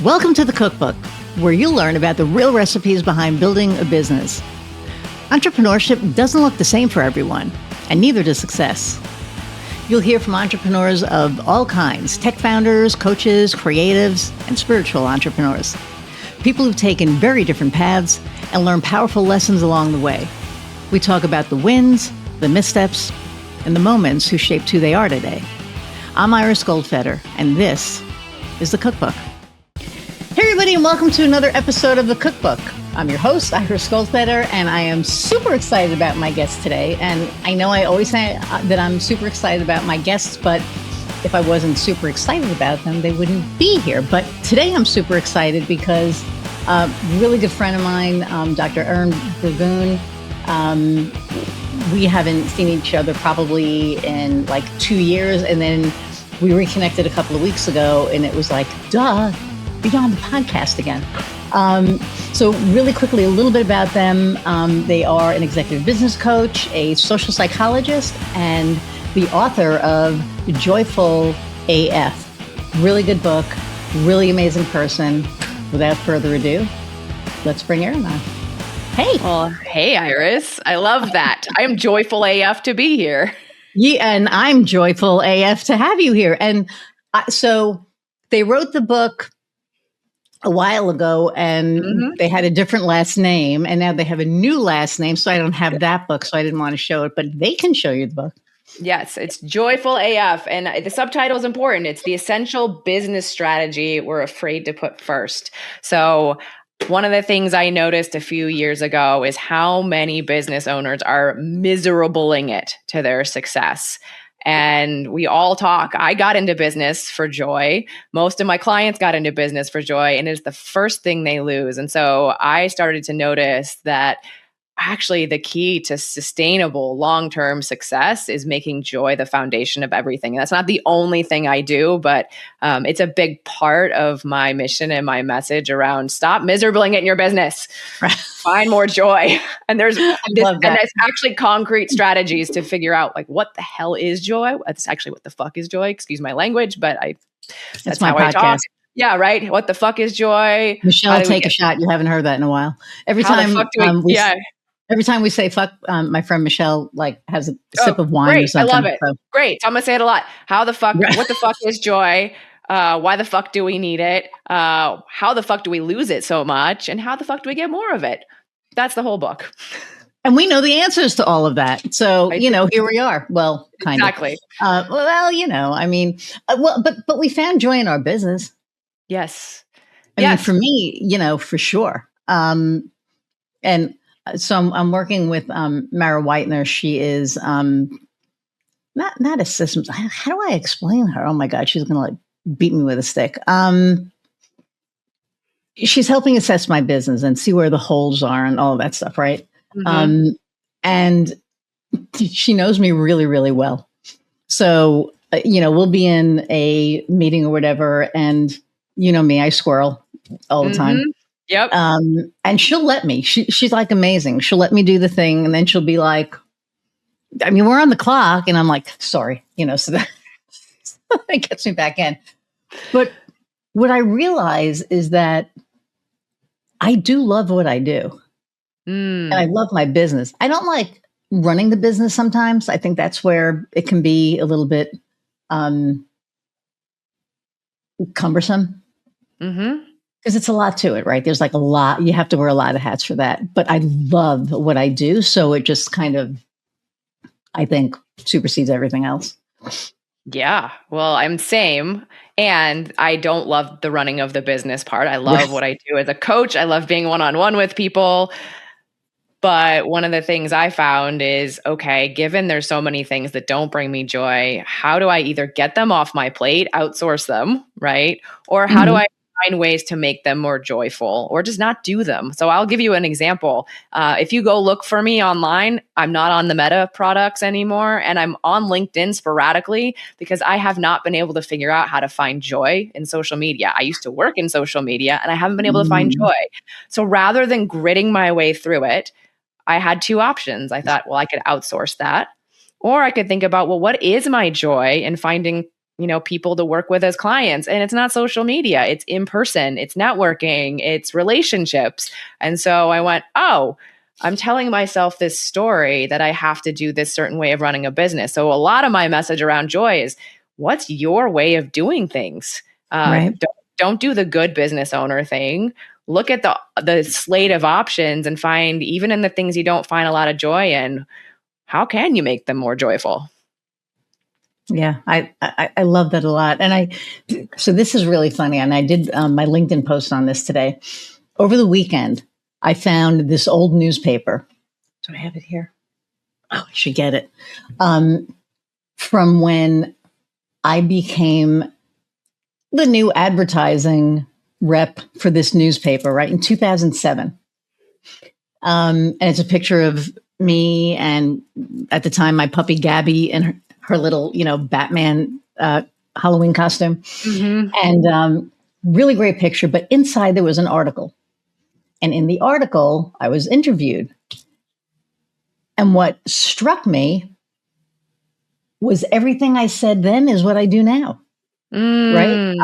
Welcome to the Cookbook, where you'll learn about the real recipes behind building a business. Entrepreneurship doesn't look the same for everyone, and neither does success. You'll hear from entrepreneurs of all kinds, tech founders, coaches, creatives, and spiritual entrepreneurs. People who've taken very different paths and learned powerful lessons along the way. We talk about the wins, the missteps, and the moments who shaped who they are today. I'm Iris Goldfeder, and this is the Cookbook. Hey everybody, and welcome to another episode of the Cookbook. I'm your host, Iris Goldfeder, and I am super excited about my guest today. And I know I always say that I'm super excited about my guests, but if I wasn't super excited about them, they wouldn't be here. But today I'm super excited because a really good friend of mine, Dr. Erin Burgoon, we haven't seen each other probably in like 2 years. And then we reconnected a couple of weeks ago, and it was like, duh, you're on the podcast again. So really quickly, a little bit about them. They are an executive business coach, a social psychologist, and the author of Joyful AF. Really good book, really amazing person. Without further ado, let's bring Erin on. Hey. Well, hey, Iris. I love that. I am joyful AF to be here. Yeah, and I'm joyful AF to have you here. And so they wrote the book a while ago, and they had a different last name, and now they have a new last name. So I don't have that book, so I didn't want to show it, but they can show you the book. Yes, it's Joyful AF, and the subtitle is important. It's the essential business strategy we're afraid to put first. So one of the things I noticed a few years ago is how many business owners are miserabling it to their success. And we all talk. I got into business for joy. Most of my clients got into business for joy, and it's the first thing they lose. And so I started to notice that actually the key to sustainable long-term success is making joy the foundation of everything. And that's not the only thing I do, but it's a big part of my mission and my message around stop miserabling it in your business. Find more joy. And there's actually concrete strategies to figure out like what the hell is joy? That's actually what the fuck is joy. Excuse my language, but that's my how podcast. I talk. Yeah, right. What the fuck is joy? Michelle, take a shot. You haven't heard that in a while. Every time we say fuck, my friend Michelle has a sip of wine or something. I love it. So. Great. So I'm going to say it a lot. How the fuck, what the fuck is joy? Why the fuck do we need it? How the fuck do we lose it so much? And how the fuck do we get more of it? That's the whole book. And we know the answers to all of that. So, here we are. Well, kind exactly. of. But we found joy in our business. Yes. I mean, for me, for sure. And so I'm working with Mara Whitener. She is not a systems. How do I explain her? Oh my God, she's going to beat me with a stick. She's helping assess my business and see where the holes are and all of that stuff, right? Mm-hmm. And she knows me really, really well. So we'll be in a meeting or whatever, and me, I squirrel all the time. Yep. And she'll let me. She's amazing. She'll let me do the thing, and then she'll be like, we're on the clock, and I'm like, sorry, so that gets me back in. But what I realize is that I do love what I do. And I love my business. I don't like running the business sometimes. I think that's where it can be a little bit cumbersome. Mm-hmm. Because it's a lot to it, right? There's a lot, you have to wear a lot of hats for that. But I love what I do. So it just kind of, I think, supersedes everything else. Yeah. Well, I'm same. And I don't love the running of the business part. I love what I do as a coach. I love being one-on-one with people. But one of the things I found is, okay, given there's so many things that don't bring me joy, how do I either get them off my plate, outsource them, right? Or how do I find ways to make them more joyful or just not do them? So I'll give you an example. If you go look for me online, I'm not on the Meta products anymore, and I'm on LinkedIn sporadically because I have not been able to figure out how to find joy in social media. I used to work in social media and I haven't been able to find joy. So rather than gritting my way through it, I had two options. I thought, well, I could outsource that, or I could think about, well, what is my joy, and finding people to work with as clients. And it's not social media, it's in person, it's networking, it's relationships. And so I went, oh, I'm telling myself this story that I have to do this certain way of running a business. So a lot of my message around joy is, what's your way of doing things? Right. Don't do the good business owner thing. Look at the slate of options and find, even in the things you don't find a lot of joy in, how can you make them more joyful? Yeah, I love that a lot. And so this is really funny. And I did my LinkedIn post on this today. Over the weekend, I found this old newspaper. Do I have it here? Oh, I should get it. From when I became the new advertising rep for this newspaper, right, in 2007. And it's a picture of me and, at the time, my puppy Gabby and her little, Batman Halloween costume. Mm-hmm. And really great picture. But inside there was an article. And in the article, I was interviewed. And what struck me was everything I said then is what I do now. Right?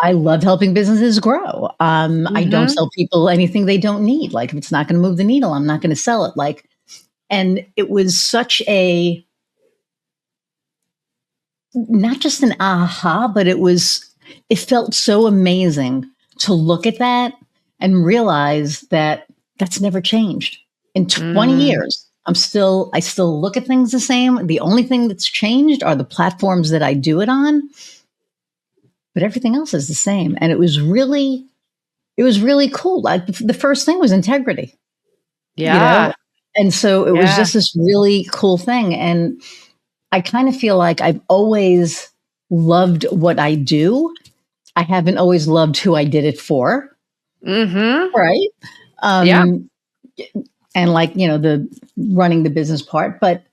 I love helping businesses grow. I don't sell people anything they don't need. Like, if it's not going to move the needle, I'm not going to sell it. And it was such not just an aha, but it felt so amazing to look at that and realize that that's never changed. In 20 years, I still look at things the same. The only thing that's changed are the platforms that I do it on, but everything else is the same. And it was really cool. Like, the first thing was integrity. Yeah. And so it was just this really cool thing. And I kind of feel like I've always loved what I do. I haven't always loved who I did it for. Mm-hmm. Right. And the running the business part, but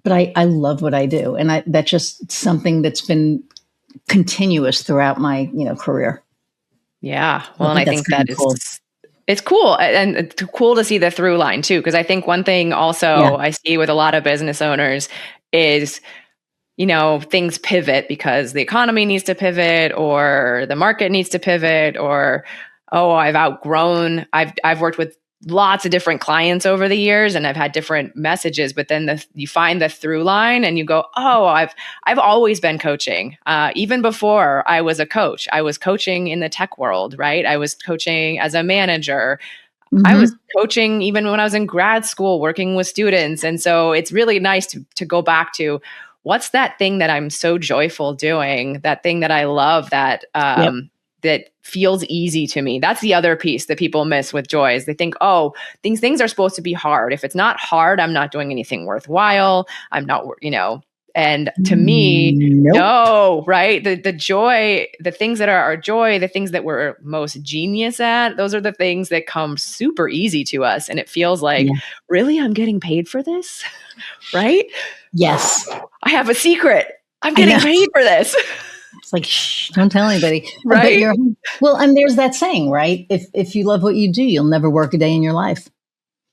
I love what I do. And that's just something that's been continuous throughout my, career. Yeah. Well, and I think that is cool. It's cool. And it's cool to see the through line too. Because I think one thing also I see with a lot of business owners is, things pivot because the economy needs to pivot, or the market needs to pivot, or, I've worked with lots of different clients over the years, and I've had different messages, but then you find the through line and you go, oh, I've always been coaching. Even before I was a coach, I was coaching in the tech world, right? I was coaching as a manager. I was coaching even when I was in grad school, working with students. And so it's really nice to go back to, what's that thing that I'm so joyful doing, that thing that I love, that that feels easy to me. That's the other piece that people miss with joy, is they think, oh, things are supposed to be hard. If it's not hard, I'm not doing anything worthwhile. I'm not, and to me, no, right? The joy, the things that are our joy, the things that we're most genius at, those are the things that come super easy to us. And it feels like, really, I'm getting paid for this, right? Yes. I have a secret. I'm getting paid for this. It's like, shh, don't tell anybody. Right? And there's that saying, right? If you love what you do, you'll never work a day in your life.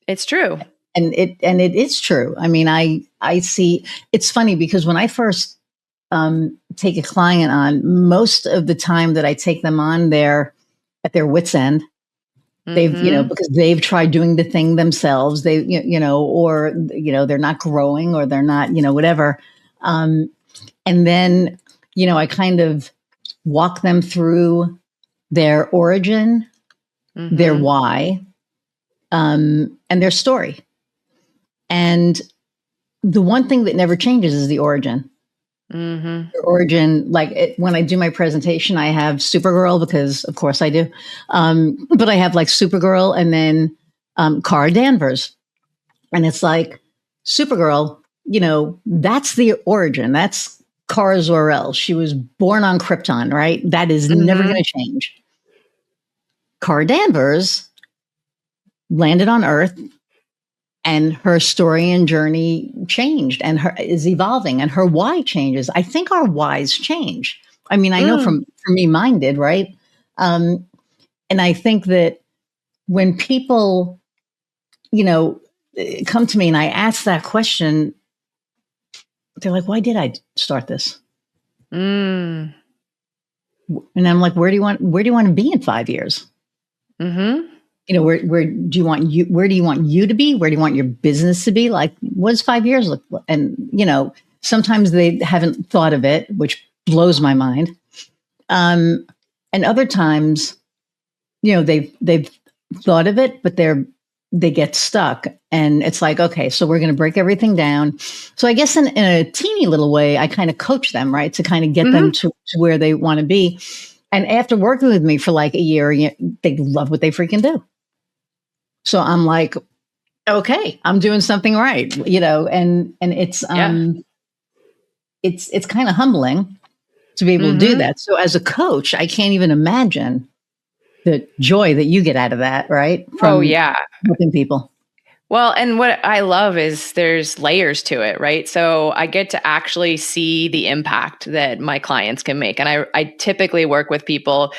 It's true. And it is true. I mean, I see, it's funny because when I first take a client on, most of the time that I take them on, they're at their wit's end. They've, because they've tried doing the thing themselves, or they're not growing, or they're not, whatever. And then, I kind of walk them through their origin, their why, and their story. And the one thing that never changes is the origin. The origin, when I do my presentation, I have Supergirl, because of course I do. But I have Supergirl, and then Cara Danvers. And it's like, Supergirl, that's the origin. That's Kara Zor-El. She was born on Krypton, right? That is never going to change. Cara Danvers landed on Earth, and her story and journey changed, and is evolving, and her why changes. I think our whys change. I mean, I know for me, mine did, right? And I think that when people, come to me and I ask that question, they're like, why did I start this? Mm. And I'm like, where do you want to be in 5 years? Mm-hmm. Where do you want you to be? Where do you want your business to be? Like, what does 5 years look like? And, sometimes they haven't thought of it, which blows my mind. And other times, they've thought of it, but they get stuck, and it's like, okay, so we're going to break everything down. So I guess in a teeny little way, I kind of coach them, right, to kind of get them to where they want to be. And after working with me for like a year, they love what they freaking do. So I'm like, okay, I'm doing something right, and it's it's kind of humbling to be able to do that. So as a coach, I can't even imagine the joy that you get out of that, right? From helping people. Well, and what I love is there's layers to it, right? So I get to actually see the impact that my clients can make. And I typically work with people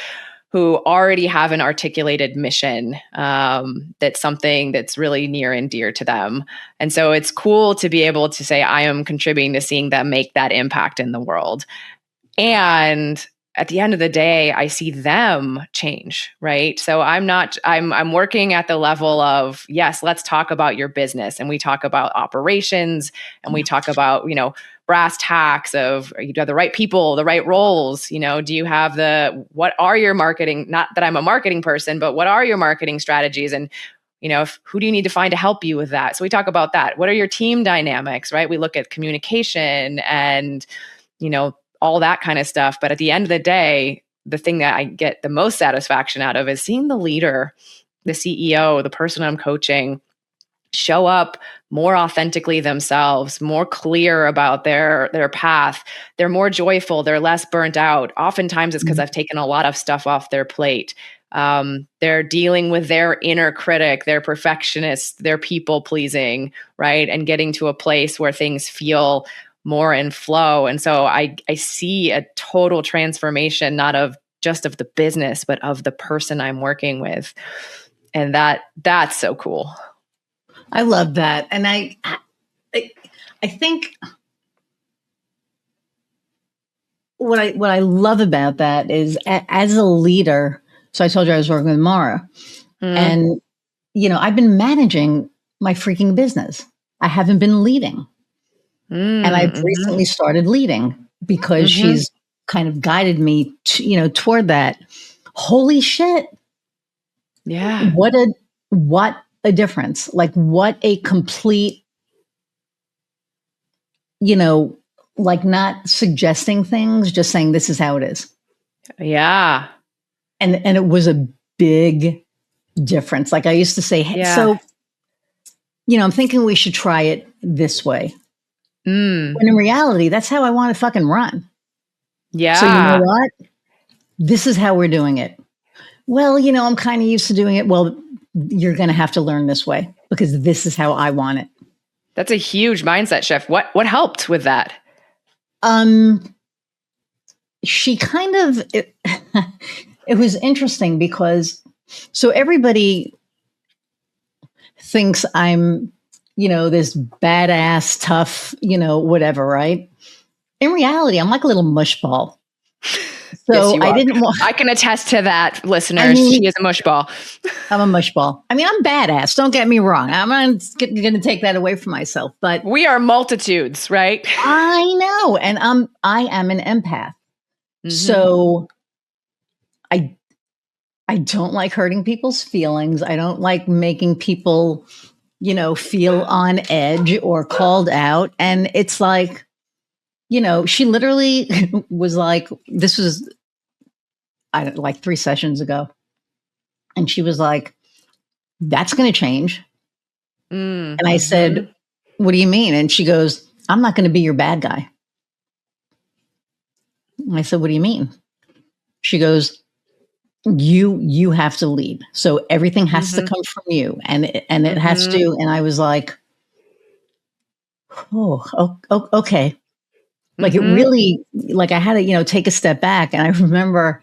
who already have an articulated mission, that's something that's really near and dear to them. And so it's cool to be able to say, I am contributing to seeing them make that impact in the world. And at the end of the day, I see them change, right? So I'm working at the level of, yes, let's talk about your business. And we talk about operations, and we talk about, brass tacks of, you have the right people, the right roles, do you have what are your marketing, not that I'm a marketing person, but what are your marketing strategies? And, who do you need to find to help you with that? So we talk about that. What are your team dynamics, right? We look at communication and, all that kind of stuff. But at the end of the day, the thing that I get the most satisfaction out of is seeing the leader, the CEO, the person I'm coaching, show up more authentically themselves, more clear about their path. They're more joyful. They're less burnt out. Oftentimes it's because I've taken a lot of stuff off their plate. They're dealing with their inner critic, their perfectionist, their people pleasing, right? And getting to a place where things feel more in flow. And so I see a total transformation, not of just of the business, but of the person I'm working with. And that's so cool. I love that. And I think what I love about that is as a leader. So I told you I was working with Mara, and, I've been managing my freaking business. I haven't been leading. And I've recently started leading because she's kind of guided me to, toward that. Holy shit. Yeah. What a difference. Like, what a complete, like, not suggesting things, just saying this is how it is. Yeah. And it was a big difference. Like I used to say, so, I'm thinking we should try it this way. When in reality, that's how I want to fucking run. Yeah. So you know what? This is how we're doing it. Well, I'm kind of used to doing it. Well, you're going to have to learn this way because this is how I want it. That's a huge mindset shift. What helped with that? She kind of, it was interesting because, so everybody thinks I'm, this badass, tough, whatever, right? In reality, I'm like a little mush ball. So yes, I didn't want. I can attest to that, listeners. She is a mush ball. I'm a mush ball. I mean, I'm badass. Don't get me wrong. I'm not going to take that away from myself, but we are multitudes, right? I know, and I am an empath. So I don't like hurting people's feelings. I don't like making people, feel on edge or called out. And it's like, she literally was like, this was like 3 sessions ago. And she was like, that's going to change. And I said, what do you mean? And she goes, I'm not going to be your bad guy. And I said, what do you mean? She goes, you have to lead. So everything has to come from you, and it has to. And I was like, oh, okay. Like it really, like I had to, take a step back. And I remember,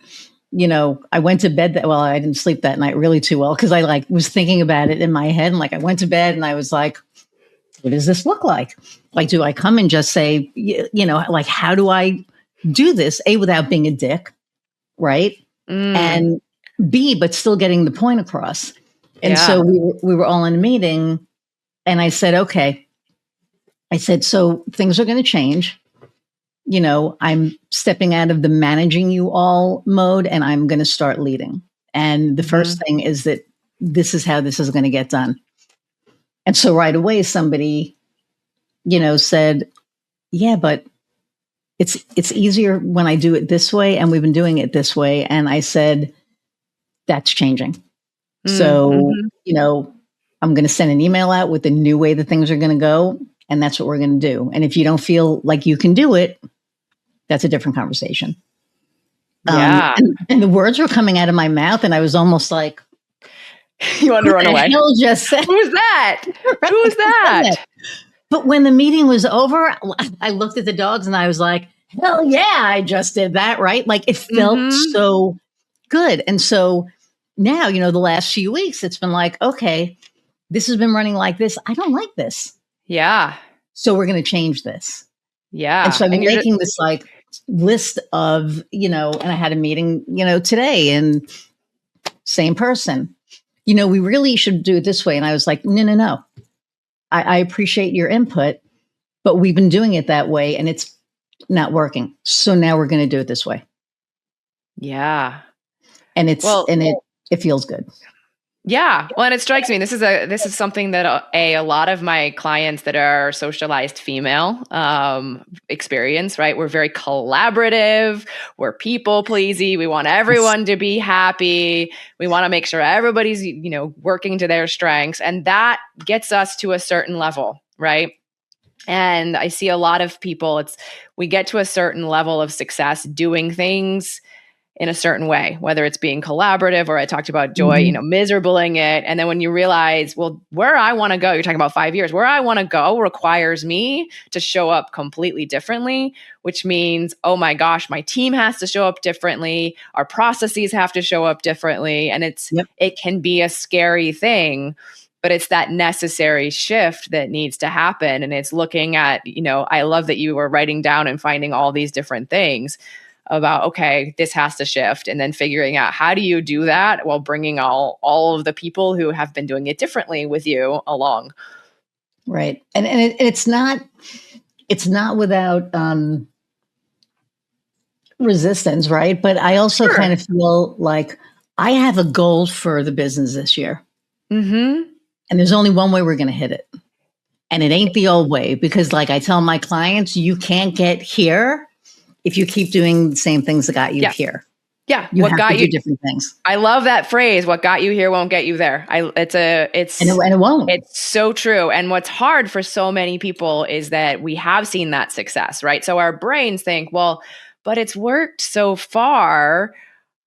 I went to bed well, I didn't sleep that night really too well because I was thinking about it in my head. And I went to bed and I was like, what does this look like? Like, do I come and just say, like, how do I do this, A, without being a dick, right? And B, but still getting the point across. And so we were all in a meeting, and I said, okay. I said, so things are going to change. You know, I'm stepping out of the managing you all mode, and I'm going to start leading. And the first thing is that this is how this is going to get done. And so right away, somebody, you know, said, yeah, but it's easier when I do it this way. And we've been doing it this way. And I said, that's changing. So, you know, I'm going to send an email out with the new way that things are going to go. And that's what we're going to do. And if you don't feel like you can do it, that's a different conversation. Yeah. And the words were coming out of my mouth, and I was almost like, you want to run away. Just said, Who's that? Who's that? But when the meeting was over, I looked at the dogs and I was like, hell yeah, I just did that, right? Like it felt so good. And so now, you know, the last few weeks, it's been like, okay, this has been running like this. I don't like this. Yeah. So we're going to change this. Yeah. And so I'm making this like list of, you know, and I had a meeting, you know, today, and same person, you know, we really should do it this way. And I was like, no. I appreciate your input, but we've been doing it that way and it's not working. So now we're going to do it this way. Yeah. And it feels good. Yeah. Well, and it strikes me, this is something that a lot of my clients that are socialized female experience, right? We're very collaborative. We're people pleasy. We want everyone to be happy. We want to make sure everybody's, you know, working to their strengths. And that gets us to a certain level, right? And I see a lot of people, we get to a certain level of success doing things in a certain way, whether it's being collaborative or I talked about joy, you know, miserabling it. And then when you realize, well, where I want to go, you're talking about 5 years, where I want to go requires me to show up completely differently, which means, oh my gosh, my team has to show up differently. Our processes have to show up differently. And it can be a scary thing, but it's that necessary shift that needs to happen. And it's looking at, you know, I love that you were writing down and finding all these different things about, okay, this has to shift, and then figuring out how do you do that while bringing all of the people who have been doing it differently with you along. Right. And it's not without resistance, right? But I also kind of feel like I have a goal for the business this year. And there's only one way we're going to hit it. And it ain't the old way, because like I tell my clients, you can't get here if you keep doing the same things that got you here. Yeah. You have to do different things. I love that phrase. What got you here won't get you there. And it won't. It's so true. And what's hard for so many people is that we have seen that success, right? So our brains think, well, but it's worked so far,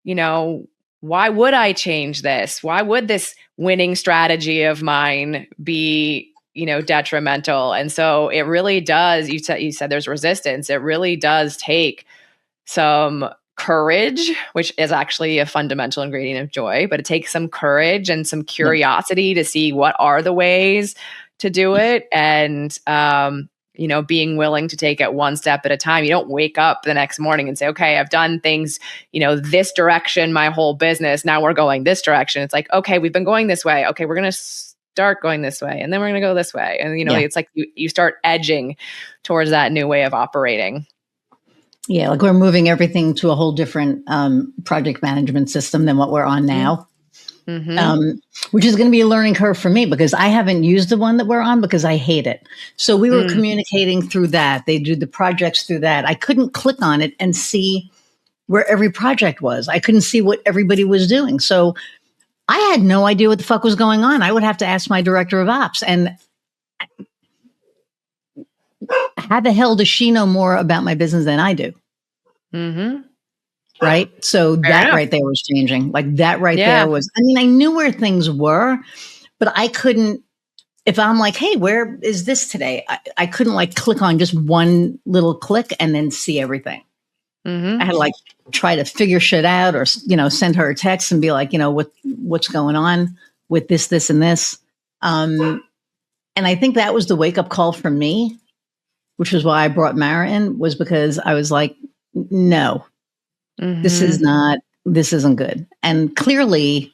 you know, why would I change this? Why would this winning strategy of mine be, you know, detrimental? And so it really does, you said there's resistance. It really does take some courage, which is actually a fundamental ingredient of joy, but it takes some courage and some curiosity to see what are the ways to do it. And, you know, being willing to take it one step at a time. You don't wake up the next morning and say, okay, I've done things, you know, this direction, my whole business. Now we're going this direction. It's like, okay, we've been going this way. Okay, we're going to start going this way, and then we're going to go this way. And, you know, it's like you start edging towards that new way of operating. Yeah. Like we're moving everything to a whole different project management system than what we're on now, which is going to be a learning curve for me, because I haven't used the one that we're on because I hate it. So we were communicating through that. They do the projects through that. I couldn't click on it and see where every project was. I couldn't see what everybody was doing. So I had no idea what the fuck was going on. I would have to ask my director of ops. And how the hell does she know more about my business than I do? Right? So that right there was changing. Like that right there was, I mean, I knew where things were, but I couldn't, if I'm like, hey, where is this today? I couldn't like click on just one little click and then see everything. I had to like try to figure shit out, or, you know, send her a text and be like, you know, what's going on with this, and this. And I think that was the wake up call for me, which was why I brought Mara in, was because I was like, no, this isn't good. And clearly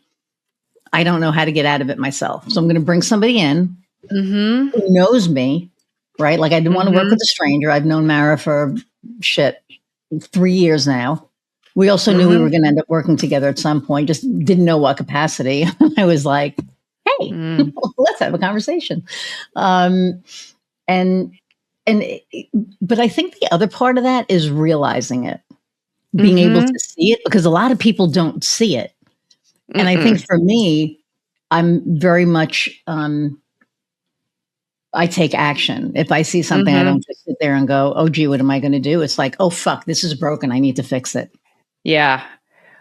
I don't know how to get out of it myself. So I'm going to bring somebody in who knows me, right? Like I didn't want to work with a stranger. I've known Mara for 3 years now. We also knew we were going to end up working together at some point, just didn't know what capacity. I was like, hey, let's have a conversation. But I think the other part of that is realizing it, being able to see it, because a lot of people don't see it. And I think for me, I'm very much, I take action. If I see something, I don't just sit there and go, oh, gee, what am I going to do? It's like, oh, fuck, this is broken. I need to fix it. Yeah.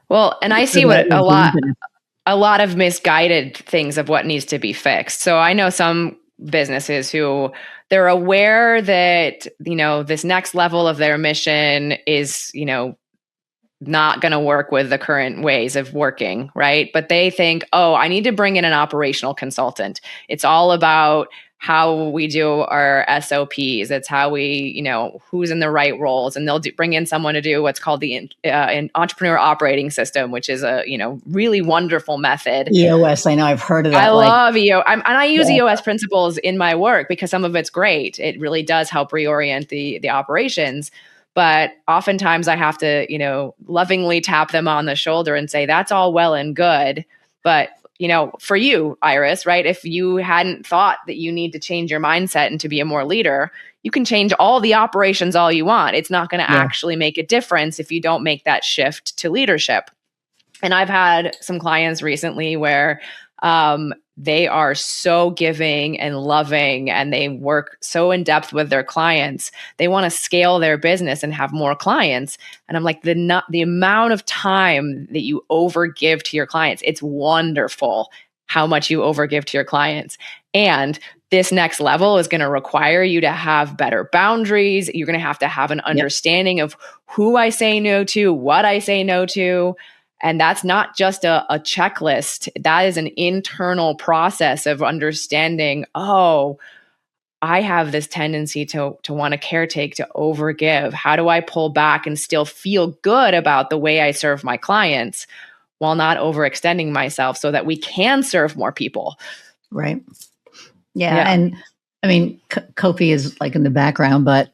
Well, and I see what a lot of misguided things of what needs to be fixed. So I know some businesses who they're aware that, this next level of their mission is, not going to work with the current ways of working, right? But they think, oh, I need to bring in an operational consultant. It's all about how we do our SOPs. It's how we, who's in the right roles. And they'll bring in someone to do what's called the an entrepreneur operating system, which is a, really wonderful method. EOS, I know, I've heard of that. I love EOS. And I use EOS principles in my work because some of it's great. It really does help reorient the operations. But oftentimes I have to, lovingly tap them on the shoulder and say, that's all well and good. But for you, Iris, right? If you hadn't thought that you need to change your mindset and to be a more leader, you can change all the operations all you want. It's not going to actually make a difference if you don't make that shift to leadership. And I've had some clients recently where they are so giving and loving, and they work so in depth with their clients. They want to scale their business and have more clients. And I'm like, the amount of time that you overgive to your clients, it's wonderful how much you overgive to your clients. And this next level is going to require you to have better boundaries. You're going to have an understanding of who I say no to, what I say no to. And that's not just a checklist. That is an internal process of understanding, oh, I have this tendency to want to caretake, to overgive. How do I pull back and still feel good about the way I serve my clients while not overextending myself so that we can serve more people? Right. Yeah. And I mean, Kofi is like in the background, but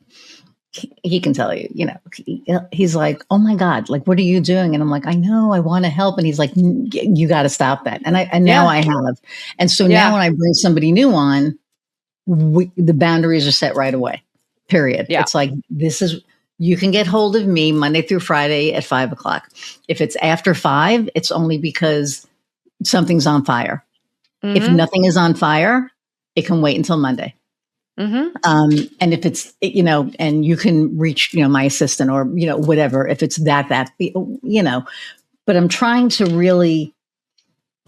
he can tell you, he's like, oh my God, like, what are you doing? And I'm like, I know, I want to help. And he's like, you got to stop that. And now I have. And so now when I bring somebody new on, the boundaries are set right away, period. Yeah. It's like, you can get hold of me Monday through Friday at 5:00. If it's after 5, it's only because something's on fire. If nothing is on fire, it can wait until Monday. And if it's, and you can reach, my assistant or, whatever, if it's that, but I'm trying to really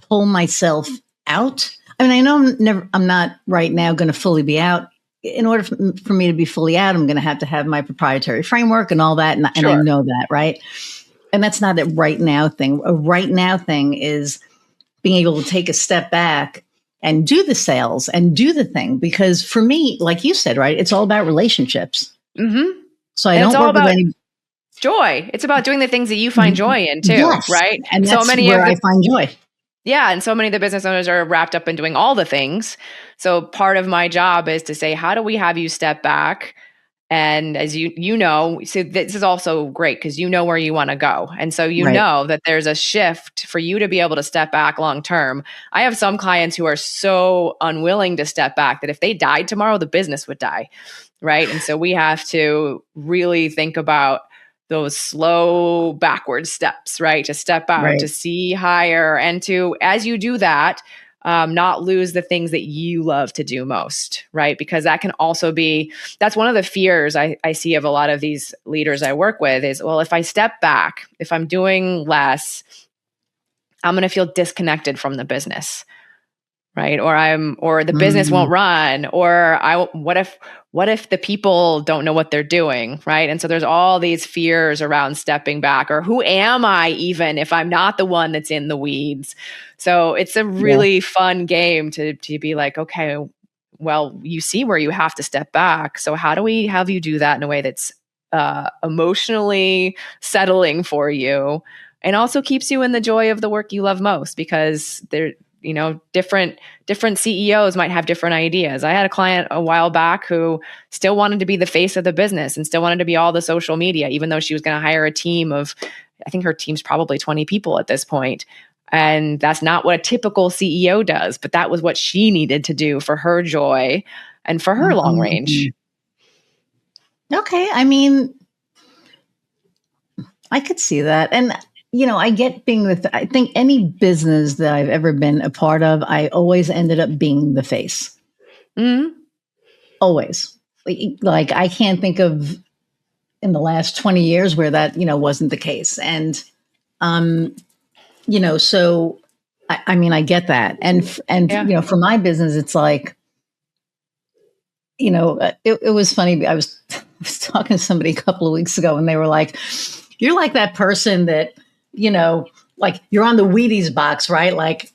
pull myself out. I mean, I know I'm not right now going to fully be out. In order for me to be fully out, I'm going to have my proprietary framework and all that. And I know that, right? And that's not a right now thing. A right now thing is being able to take a step back and do the sales and do the thing. Because for me, like you said, right, it's all about relationships. So I don't work with any joy. It's about doing the things that you find joy in too, right? And that's where I find joy. Yeah. And so many of the business owners are wrapped up in doing all the things. So part of my job is to say, how do we have you step back? And as you know, so this is also great because you know where you want to go. And so you know that there's a shift for you to be able to step back long term. I have some clients who are so unwilling to step back that if they died tomorrow, the business would die. Right. And so we have to really think about those slow backward steps, right? To step out, to see higher, and to, as you do that, not lose the things that you love to do most, right? Because that can also be, that's one of the fears I see of a lot of these leaders I work with is, well, if I step back, if I'm doing less, I'm going to feel disconnected from the business, right? Or the business won't run, or what if the people don't know what they're doing, right? And so there's all these fears around stepping back, or who am I even if I'm not the one that's in the weeds? So it's a really fun game to be like, okay, well, you see where you have to step back. So how do we have you do that in a way that's emotionally settling for you, and also keeps you in the joy of the work you love most, because they're, different CEOs might have different ideas. I had a client a while back who still wanted to be the face of the business and still wanted to be all the social media, even though she was going to hire a team of, I think her team's probably 20 people at this point. And that's not what a typical CEO does, but that was what she needed to do for her joy and for her long range. Okay. I mean, I could see that. And I get being I think any business that I've ever been a part of, I always ended up being the face. Mm-hmm. Always. Like I can't think of in the last 20 years where that, wasn't the case. And, so I mean, I get that. And, for my business, it's like, it was funny. I was talking to somebody a couple of weeks ago and they were like, you're like that person that, like you're on the Wheaties box, right? Like,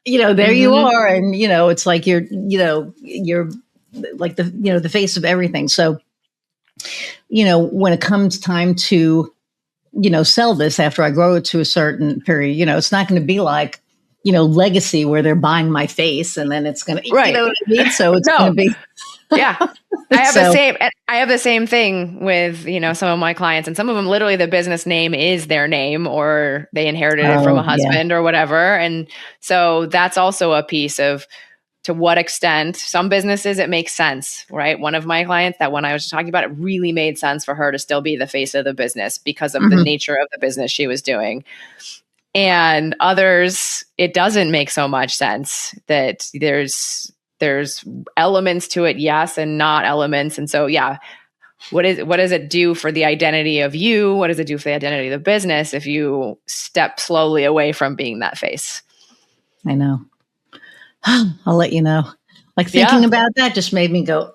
there you are. And, it's like you're like the face of everything. So, when it comes time to, sell this after I grow it to a certain period, it's not going to be like, legacy where they're buying my face and then it's going to, right. You know what I mean? So it's going to be. Yeah. I have the same thing with, some of my clients, and some of them literally the business name is their name, or they inherited it from a husband or whatever. And so that's also a piece of, to what extent some businesses, it makes sense, right? One of my clients, that one I was just talking about, it really made sense for her to still be the face of the business because of the nature of the business she was doing. And others, it doesn't make so much sense. That there's elements to it, yes, and not elements. And so, yeah, what does it do for the identity of you? What does it do for the identity of the business if you step slowly away from being that face? I know. I'll let you know. Like thinking about that just made me go,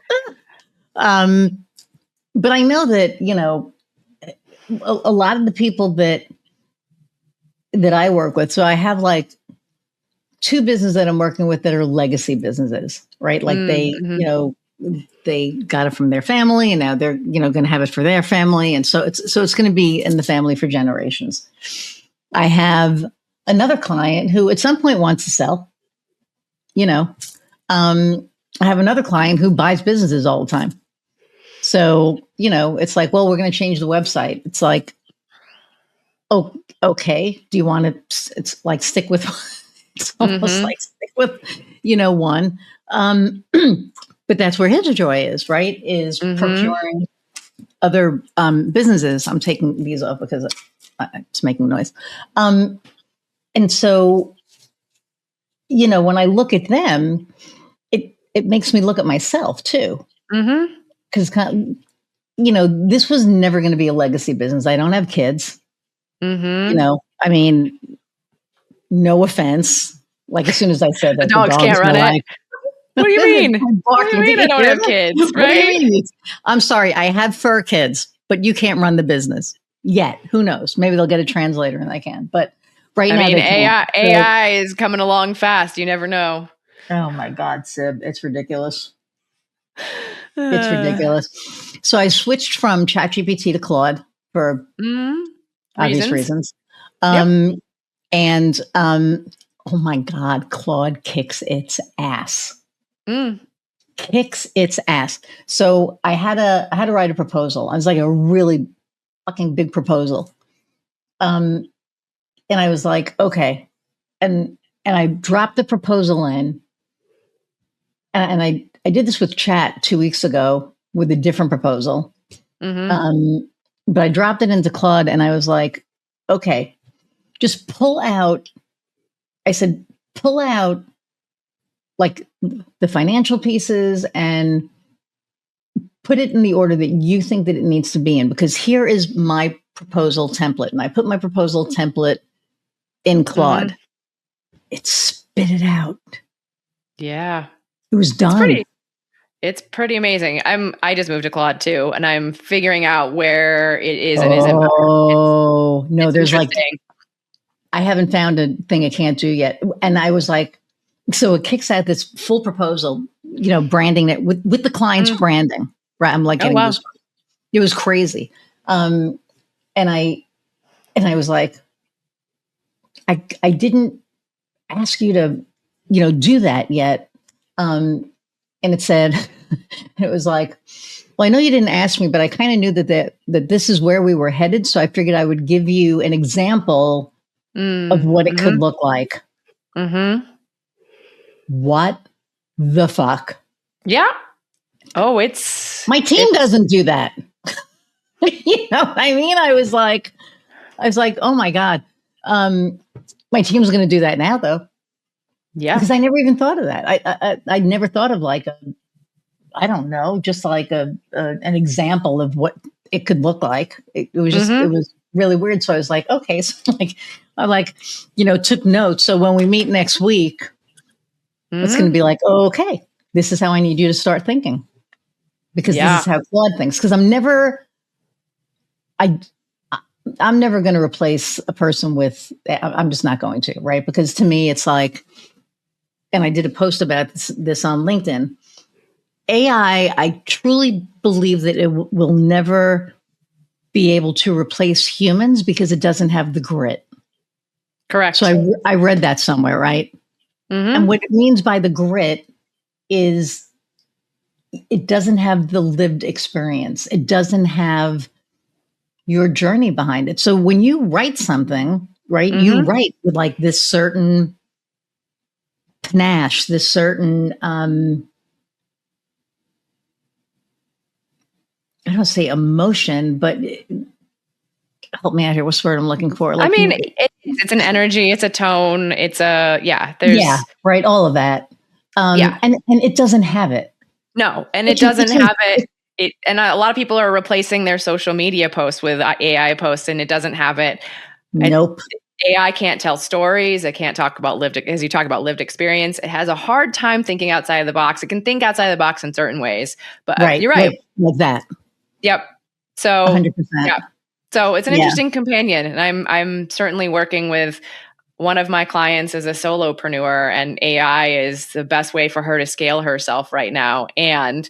but I know that, a lot of the people that I work with, so I have like 2 businesses that I'm working with that are legacy businesses, right? Like they got it from their family and now they're, going to have it for their family. And so it's going to be in the family for generations. I have another client who at some point wants to sell, I have another client who buys businesses all the time. So, it's like, well, we're going to change the website. It's like, oh, okay. Do you want to, it's like stick with, it's almost like stick with, one. But that's where his joy is, right? Is procuring other businesses. I'm taking these off because it's making noise. And so, when I look at them, it makes me look at myself too. Because, this was never going to be a legacy business. I don't have kids. I mean, no offense. Like as soon as I said that, the dogs can't run it. What do you mean? What do you mean I don't have kids? Right? What do you mean? I'm sorry. I have fur kids, but you can't run the business yet. Who knows? Maybe they'll get a translator and they can. But right now, AI is coming along fast. You never know. Oh my God, Sib. It's ridiculous. It's ridiculous. So I switched from ChatGPT to Claude for obvious reasons. And oh my God, Claude kicks its ass. Kicks its ass. So I had to write a proposal. It was like a really fucking big proposal. And I was like, okay. And I dropped the proposal in. And I did this with Chat 2 weeks ago with a different proposal. But I dropped it into Claude and I was like, okay, just pull out. I said, pull out like the financial pieces and put it in the order that you think that it needs to be in, because here is my proposal template. And I put my proposal template in Claude. It spit it out. Yeah. It was done. It's pretty amazing. I just moved to Claude too, and I'm figuring out where it is and isn't. Oh, no, there's like, I haven't found a thing it can't do yet. And I was like, so it kicks out this full proposal, branding it with the client's branding, right? I'm like, getting this. It was crazy. And I was like, I didn't ask you to, do that yet. And it said, it was like, well, I know you didn't ask me, but I kind of knew that this is where we were headed. So I figured I would give you an example of what it could look like. Mm-hmm. What the fuck? Yeah. Oh, my team doesn't do that. You know what I mean? I was like, oh my God. My team's going to do that now though. Yeah. Because I never even thought of that. I never thought of like I don't know, just like an example of what it could look like. It was just, it was really weird. So I was like, okay, so I took notes. So when we meet next week, it's going to be like, oh, okay, this is how I need you to start thinking, because this is how Claude thinks. Because I'm never going to replace a person with, I'm just not going to, right? Because to me, it's like, and I did a post about this on LinkedIn, AI, I truly believe that it will never be able to replace humans because it doesn't have the grit. Correct. So I read that somewhere, right? And what it means by the grit is it doesn't have the lived experience. It doesn't have your journey behind it. So when you write something, right, you write with like this certain panache, this certain, I don't say emotion, but help me out here. What's the word I'm looking for? Like, I mean, it's an energy, it's a tone, it's right. All of that. And it doesn't have it. No, and it doesn't have it. And a lot of people are replacing their social media posts with AI posts, and it doesn't have it. Nope. AI can't tell stories. It can't talk about as you talk about lived experience. It has a hard time thinking outside of the box. It can think outside of the box in certain ways, but you're right. Like that. Yep. So 100%. Yeah. So it's an interesting companion, and I'm certainly working with one of my clients is a solopreneur, and AI is the best way for her to scale herself right now. And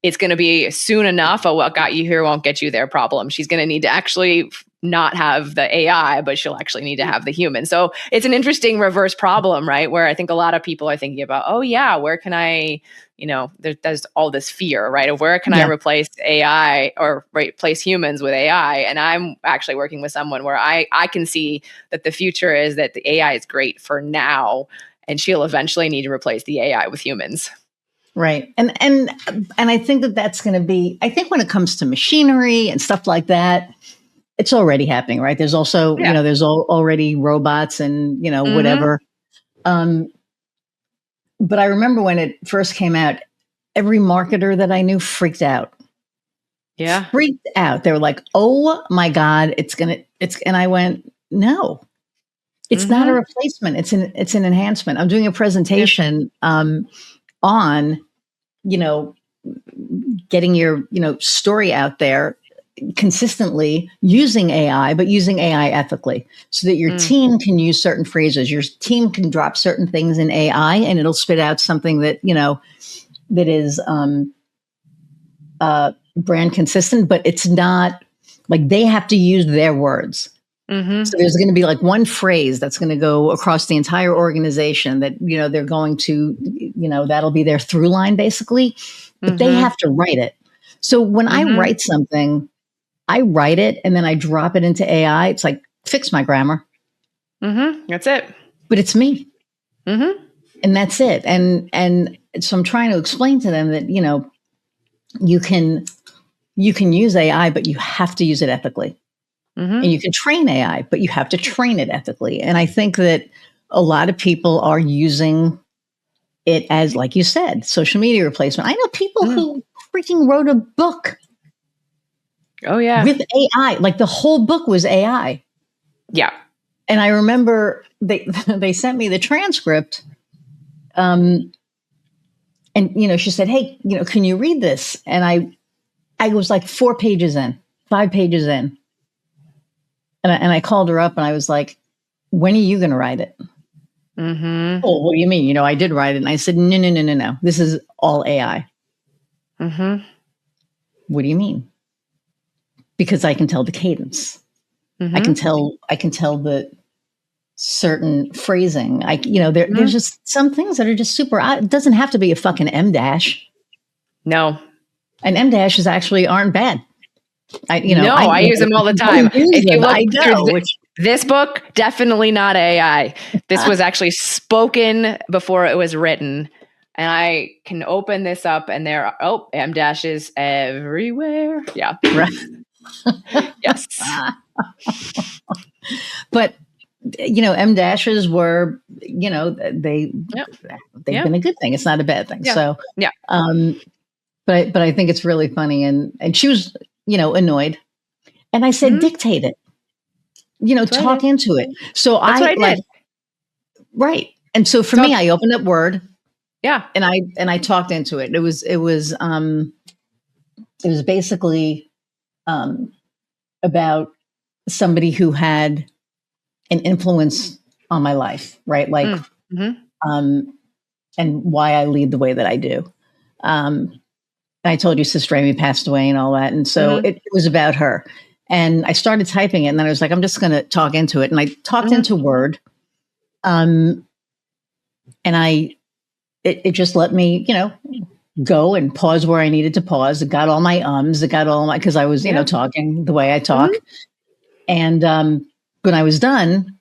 it's going to be soon enough a what got you here won't get you there problem. She's going to need to actually not have the AI, but she'll actually need to have the human. So it's an interesting reverse problem, right? Where I think a lot of people are thinking about, oh yeah, where can I, there's all this fear, right? Of where can I replace AI or replace humans with AI? And I'm actually working with someone where I can see that the future is that the AI is great for now, and she'll eventually need to replace the AI with humans. Right. And I think that's going to be, I think when it comes to machinery and stuff like that, it's already happening, right? There's also, there's already robots and, whatever. But I remember when it first came out, every marketer that I knew freaked out. Yeah. Freaked out. They were like, oh my God, and I went, no, it's not a replacement. It's an enhancement. I'm doing a presentation, on, getting your, story out there consistently using AI, but using AI ethically, so that your team can use certain phrases. Your team can drop certain things in AI and it'll spit out something that, that is brand consistent, but it's not like they have to use their words. So there's going to be like one phrase that's going to go across the entire organization that, they're going to, that'll be their through line basically, but they have to write it. So when I write something, I write it and then I drop it into AI. It's like, fix my grammar. That's it. But it's me. And that's it. And so I'm trying to explain to them that, you can use AI, but you have to use it ethically. And you can train AI, but you have to train it ethically. And I think that a lot of people are using it as, like you said, social media replacement. I know people who freaking wrote a book. Oh, yeah. With AI. Like the whole book was AI. Yeah. And I remember they sent me the transcript. And, she said, hey, can you read this? And I was like 5 pages in. And I called her up and I was like, when are you going to write it? Oh, what do you mean? I did write it. And I said, no. This is all AI. What do you mean? because I can tell the cadence. Mm-hmm. I can tell the certain phrasing. There's just some things that are just super. It doesn't have to be a fucking M dash. No. And M dashes actually aren't bad. I use them all the time. If you look through this book, definitely not AI. This was actually spoken before it was written. And I can open this up and there are, M dashes everywhere. Yeah. Right. Yes. But, M dashes were, they've been a good thing. It's not a bad thing. Yeah. So, yeah. But I think it's really funny. And she was, annoyed. And I said, dictate it, talk into it. So That's what I did. Right. And so for me, I opened up Word. Yeah. And I talked into it. It was basically about somebody who had an influence on my life, right? Like, and why I lead the way that I do. I told you Sister Amy passed away and all that. And so it was about her. And I started typing it and then I was like, I'm just going to talk into it. And I talked into Word. And it just let me, go and pause where I needed to pause. It got all my ums. It got all my, because I was, talking the way I talk. And when I was done,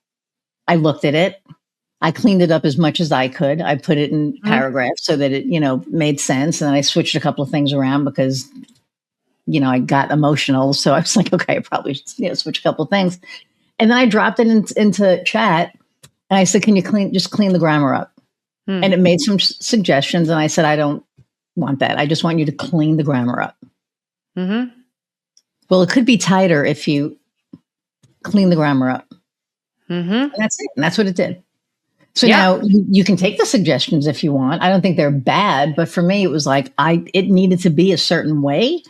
I looked at it. I cleaned it up as much as I could. I put it in paragraphs so that it, made sense. And then I switched a couple of things around because, I got emotional. So I was like, okay, I probably should, switch a couple of things. And then I dropped it into chat and I said, can you just clean the grammar up? And it made some suggestions. And I said, I don't want that. I just want you to clean the grammar up. Well, it could be tighter if you clean the grammar up. And that's it. And that's what it did. So now you can take the suggestions if you want. I don't think they're bad, but for me, it was like, it needed to be a certain way.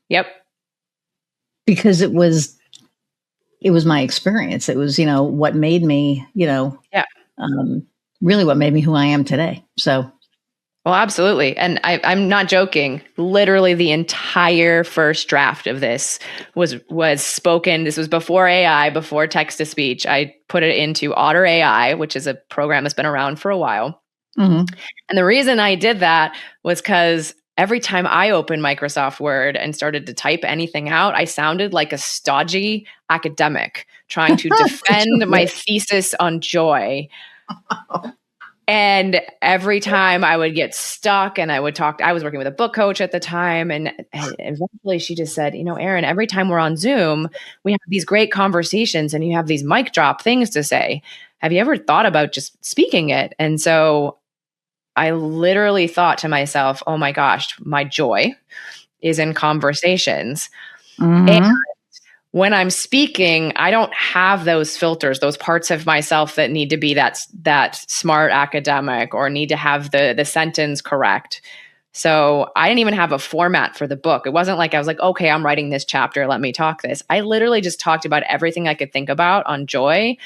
Yep. Because it was my experience. It was, what made me, really what made me who I am today. So. Well, absolutely. And I'm not joking. Literally the entire first draft of this was spoken. This was before AI, before text to speech. I put it into Otter AI, which is a program that's been around for a while. And the reason I did that was because every time I opened Microsoft Word and started to type anything out, I sounded like a stodgy academic trying to defend my thesis on joy. And every time I would get stuck and I would talk, I was working with a book coach at the time. And eventually she just said, Erin, every time we're on Zoom, we have these great conversations and you have these mic drop things to say. Have you ever thought about just speaking it? And so I literally thought to myself, oh my gosh, my joy is in conversations. And when I'm speaking, I don't have those filters, those parts of myself that need to be that smart academic or need to have the sentence correct. So I didn't even have a format for the book. It wasn't like I was like, okay, I'm writing this chapter. Let me talk this. I literally just talked about everything I could think about on joy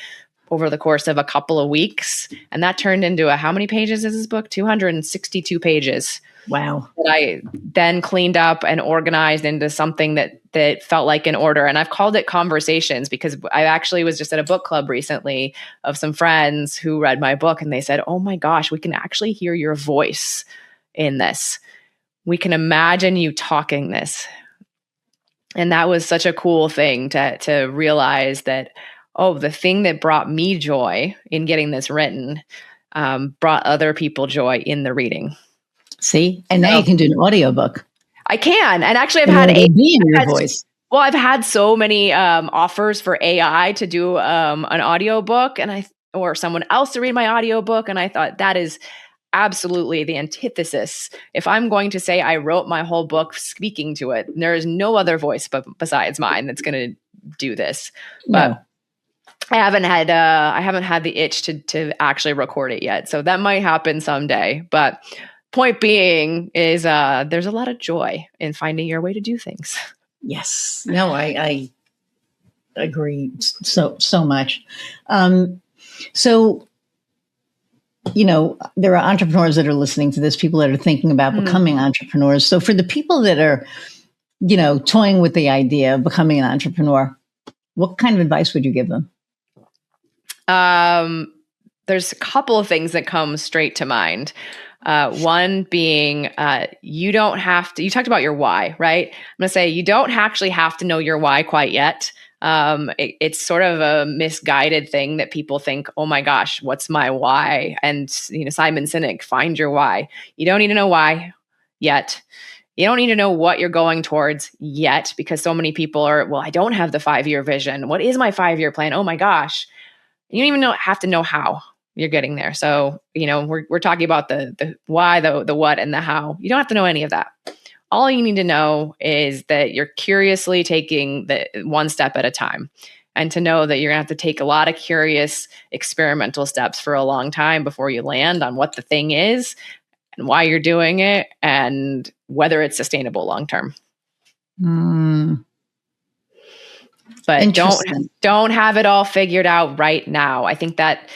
over the course of a couple of weeks. And that turned into how many pages is this book? 262 pages. Wow. That I then cleaned up and organized into something that felt like an order. And I've called it Conversations because I actually was just at a book club recently of some friends who read my book and they said, oh my gosh, we can actually hear your voice in this. We can imagine you talking this. And that was such a cool thing to realize that, oh, the thing that brought me joy in getting this written brought other people joy in the reading. See, and now you can do an audiobook. I can. And actually I've had so many offers for AI to do an audiobook or someone else to read my audiobook. And I thought that is absolutely the antithesis. If I'm going to say I wrote my whole book speaking to it, there is no other voice besides mine that's going to do this. No. But I haven't had the itch to actually record it yet. So that might happen someday. But point being is there's a lot of joy in finding your way to do things. Yes. No, I agree so much. So, there are entrepreneurs that are listening to this, people that are thinking about becoming entrepreneurs. So for the people that are toying with the idea of becoming an entrepreneur, what kind of advice would you give them? There's a couple of things that come straight to mind. One being, you don't have to, you talked about your why, right? I'm going to say you don't actually have to know your why quite yet. It's sort of a misguided thing that people think, oh my gosh, what's my why? And, Simon Sinek, find your why. You don't need to know why yet. You don't need to know what you're going towards yet, because so many people are, well, I don't have the 5-year vision. What is my 5-year plan? Oh my gosh. You don't even have to know how you're getting there. So, we're talking about the why, the what, and the how. You don't have to know any of that. All you need to know is that you're curiously taking the one step at a time, and to know that you're going to have to take a lot of curious experimental steps for a long time before you land on what the thing is and why you're doing it and whether it's sustainable long term. But don't have it all figured out right now. I think that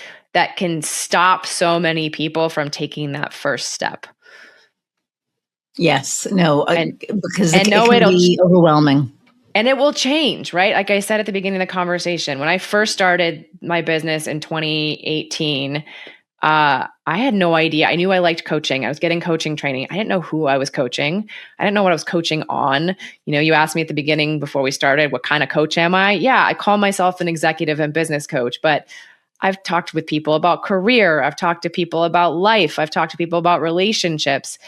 can stop so many people from taking that first step. Yes, no, because it can be overwhelming. And it will change, right? Like I said at the beginning of the conversation, when I first started my business in 2018, I had no idea. I knew I liked coaching. I was getting coaching training. I didn't know who I was coaching. I didn't know what I was coaching on. You asked me at the beginning before we started, what kind of coach am I? Yeah, I call myself an executive and business coach, but I've talked with people about career. I've talked to people about life. I've talked to people about relationships.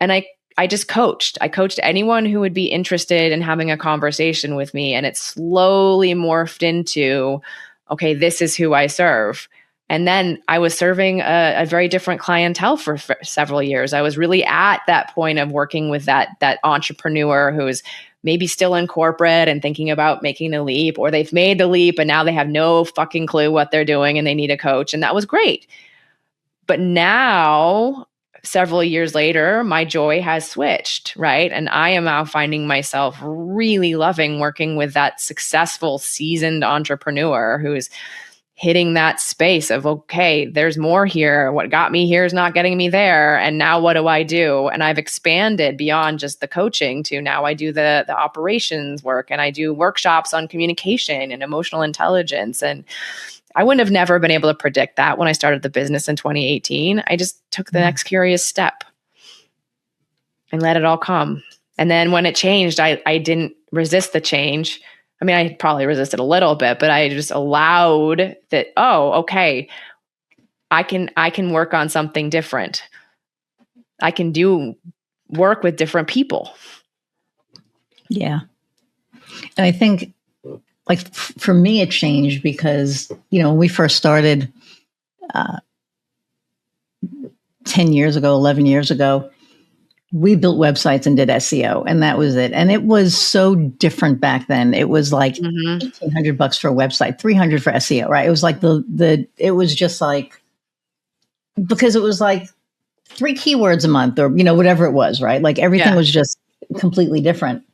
And I just coached. I coached anyone who would be interested in having a conversation with me. And it slowly morphed into, okay, this is who I serve. And then I was serving a very different clientele for several years. I was really at that point of working with that entrepreneur who's maybe still in corporate and thinking about making the leap, or they've made the leap and now they have no fucking clue what they're doing and they need a coach. And that was great. But now, several years later, my joy has switched, right? And I am now finding myself really loving working with that successful, seasoned entrepreneur who's hitting that space of, okay, there's more here. What got me here is not getting me there. And now what do I do? And I've expanded beyond just the coaching to now I do the operations work, and I do workshops on communication and emotional intelligence. And I wouldn't have never been able to predict that when I started the business in 2018. I just took the next curious step and let it all come. And then when it changed, I didn't resist the change. I mean, I probably resisted a little bit, but I just allowed that, oh, okay, I can work on something different. I can do work with different people. Yeah. And I think, like, for me, it changed because, when we first started 10 years ago, 11 years ago, we built websites and did SEO, and that was it. And it was so different back then. It was like $1,800 for a website, $300 for SEO, right? It was like it was just like, because it was like 3 keywords a month or, whatever it was, right? Like everything was just completely different.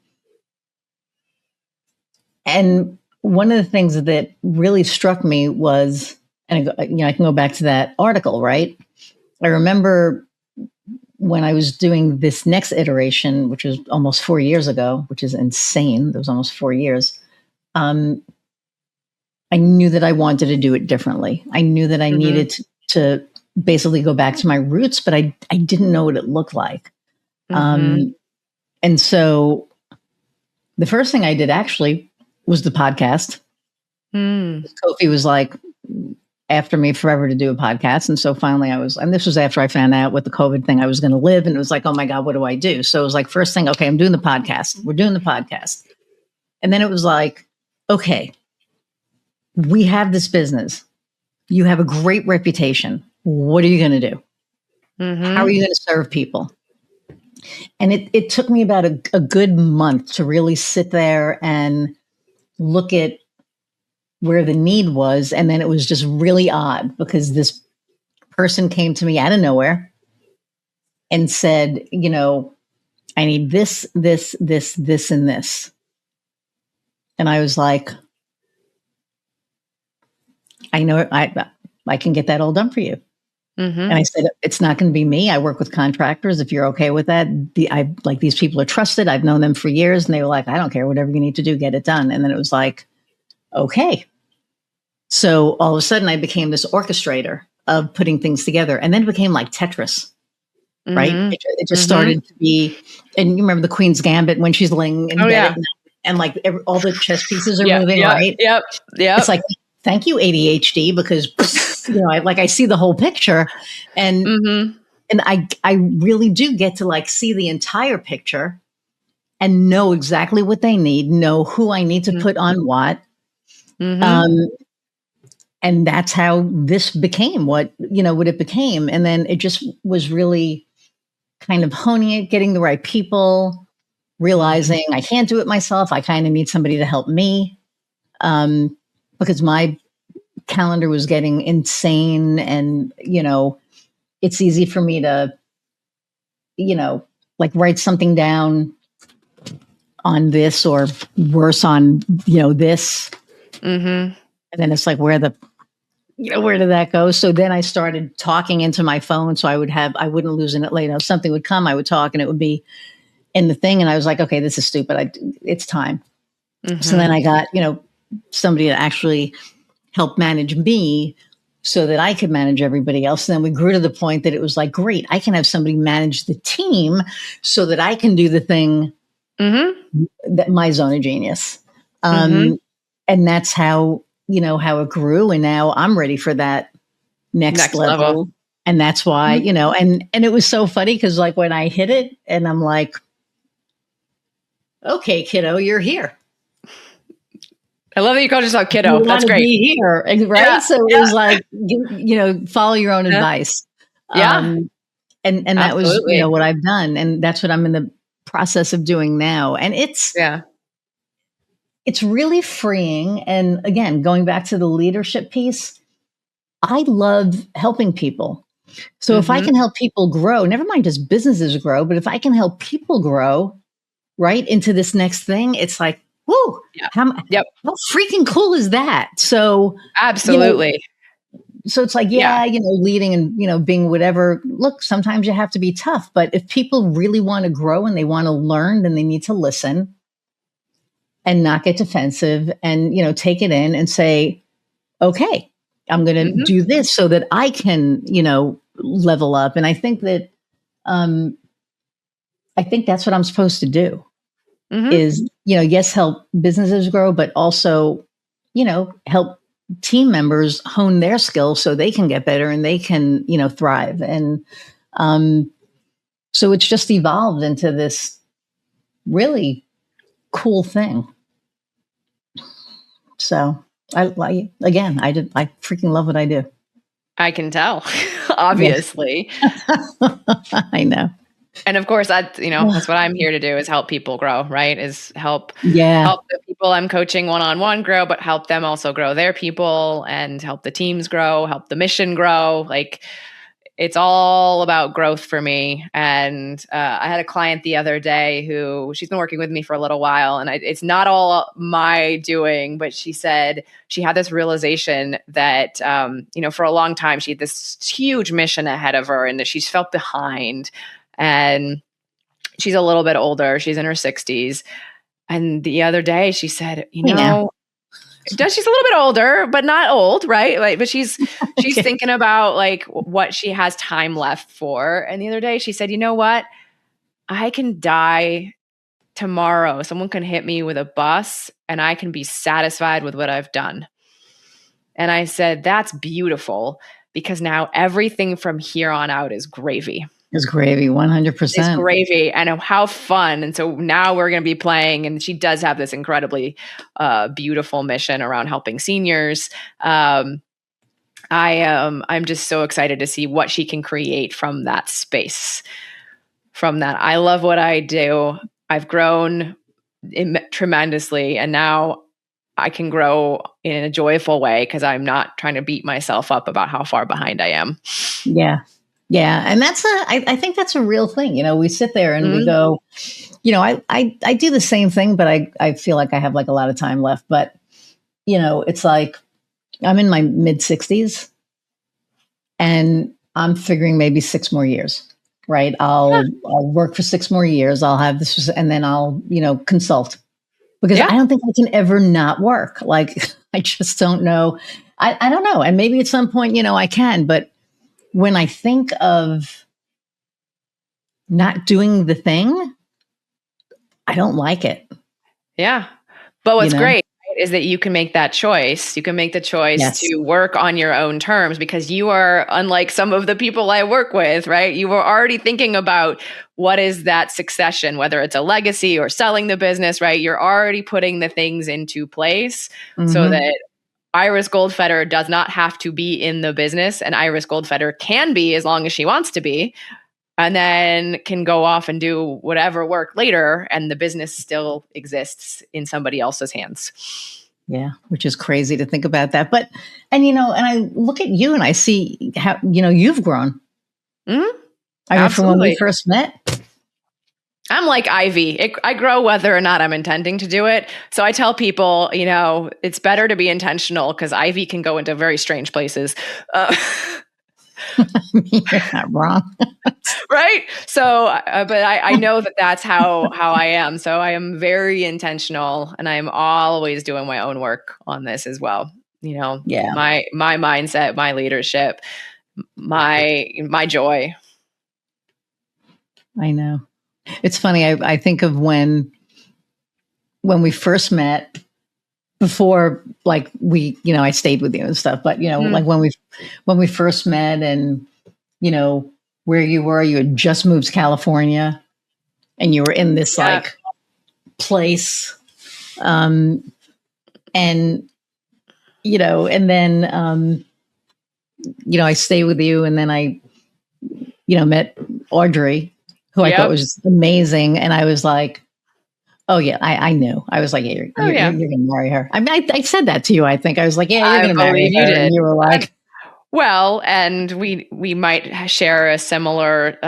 And one of the things that really struck me was, and I can go back to that article, right? I remember when I was doing this next iteration, which was almost 4 years ago, which is insane. That was almost 4 years. I knew that I wanted to do it differently. I knew that I needed to basically go back to my roots, but I didn't know what it looked like. And so the first thing I did actually was the podcast. Kofi was like, after me forever to do a podcast. And so finally and this was after I found out with the COVID thing, I was going to live. And it was like, oh my God, what do I do? So it was like, first thing, okay, I'm doing the podcast. We're doing the podcast. And then it was like, okay, we have this business. You have a great reputation. What are you going to do? How are you going to serve people? And it took me about a good month to really sit there and look at where the need was. And then it was just really odd because this person came to me out of nowhere and said, I need this, this, this, this, and this. And I was like, I know I can get that all done for you. And I said, it's not going to be me. I work with contractors. If you're okay with that, these people are trusted. I've known them for years. And they were like, I don't care, whatever you need to do, get it done. And then it was like, okay. So all of a sudden I became this orchestrator of putting things together. And then it became like Tetris, right? It just started to be, and you remember the Queen's Gambit when she's laying in bed and like all the chess pieces are moving, right? Yep. It's like, thank you, ADHD, because I see the whole picture, and and I really do get to like see the entire picture and know exactly what they need, know who I need to put on what, and that's how this became what it became, and then it just was really kind of honing it, getting the right people, realizing I can't do it myself. I kind of need somebody to help me, because my calendar was getting insane, and it's easy for me to like write something down on this, or worse on this, and then it's like, where did that go? So then I started talking into my phone, so I wouldn't lose it later. If something would come, I would talk and it would be in the thing, and I was like, okay, this is stupid, it's time. So then I got somebody to actually help manage me so that I could manage everybody else. And then we grew to the point that it was like, great, I can have somebody manage the team so that I can do the thing that my zone of genius. And that's how it grew. And now I'm ready for that next level. And that's why, and it was so funny because like when I hit it and I'm like, okay, kiddo, you're here. I love that you called yourself kiddo. That's great. Be here, right? Yeah, so it was like, follow your own advice. And that was, what I've done. And that's what I'm in the process of doing now. And it's really freeing. And again, going back to the leadership piece, I love helping people. So if I can help people grow, never mind just businesses grow, but if I can help people grow right into this next thing, it's like, whoo, how freaking cool is that? So absolutely. So it's like, leading and, being whatever. Look, sometimes you have to be tough, but if people really want to grow and they want to learn, then they need to listen and not get defensive and, take it in and say, okay, I'm going to do this so that I can, level up. And I think that, that's what I'm supposed to do. Is, yes, help businesses grow, but also, help team members hone their skills so they can get better and they can, thrive. And so it's just evolved into this really cool thing. So I freaking love what I do. I can tell, obviously. I know. And of course, that's what I'm here to do, is help people grow, right? Is help the people I'm coaching one-on-one grow, but help them also grow their people and help the teams grow, help the mission grow. Like, it's all about growth for me. And I had a client the other day who, she's been working with me for a little while, and it's not all my doing, but she said she had this realization that, for a long time, she had this huge mission ahead of her and that she's felt behind. And she's a little bit older. She's in her 60s. And the other day she said, she's a little bit older, but not old, right? Like, but she's thinking about like what she has time left for. And the other day she said, you know what? I can die tomorrow. Someone can hit me with a bus and I can be satisfied with what I've done. And I said, that's beautiful, because now everything from here on out is gravy. It's gravy, 100%. It's gravy, and how fun. And so now we're going to be playing, and she does have this incredibly beautiful mission around helping seniors. I'm just so excited to see what she can create from that space, from that. I love what I do. I've grown tremendously, and now I can grow in a joyful way because I'm not trying to beat myself up about how far behind I am. Yeah. Yeah. And I think that's a real thing. We sit there and we go, I do the same thing, but I feel like I have like a lot of time left. But, it's like I'm in my mid 60s, and I'm figuring maybe 6 more years, right? I'll work for 6 more years. I'll have this, and then I'll, consult, because Yeah. I don't think I can ever not work. Like, I just don't know. I don't know. And maybe at some point, I can, but when I think of not doing the thing, I don't like it. Yeah. But what's You know? great is that you can make that choice. You can make the choice Yes. to work on your own terms, because you are, unlike some of the people I work with, right? You are already thinking about what is that succession, whether it's a legacy or selling the business, right? You're already putting the things into place so Mm-hmm. that Iris Goldfeder does not have to be in the business, and Iris Goldfeder can be as long as she wants to be, and then can go off and do whatever work later, and the business still exists in somebody else's hands. Yeah, which is crazy to think about that. But, and I look at you and I see how, you've grown. Mm-hmm. I mean, from when we first met. I'm like Ivy. I grow whether or not I'm intending to do it. So I tell people, it's better to be intentional, because Ivy can go into very strange places. You're not wrong. Right? So, but I know that that's how I am. So I am very intentional, and I'm always doing my own work on this as well. Yeah. My mindset, my leadership, my joy. I know. It's funny. I think of when we first met, before, like, I stayed with you and stuff, but like when we first met, and where you had just moved to California, and you were in this like place, and and then I stayed with you, and then I met Audrey, who I thought was just amazing, and I was like, oh yeah, I knew. I was like, yeah, you're going to marry her. I mean, I said that to you. I think I was like, yeah, you're going to marry her. And you were like, well, and we might share a similar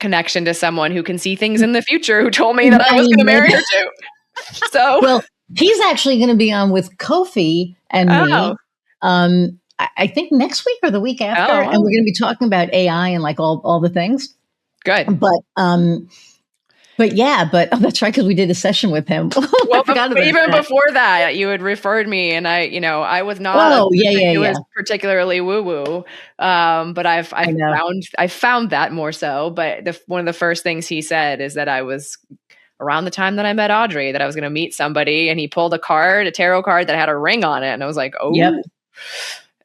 connection to someone who can see things in the future, who told me that I was going to marry her too. So, well, he's actually going to be on with Kofi and me. I think next week or the week after, and we're going to be talking about AI and like all the things. Good, But that's right, because we did a session with him. Well, even before that, you had referred me, and I was not. Was particularly woo woo, but I found that more so. But one of the first things he said is that I was around the time that I met Audrey, that I was going to meet somebody, and he pulled a tarot card that had a ring on it, and I was like, oh, yep.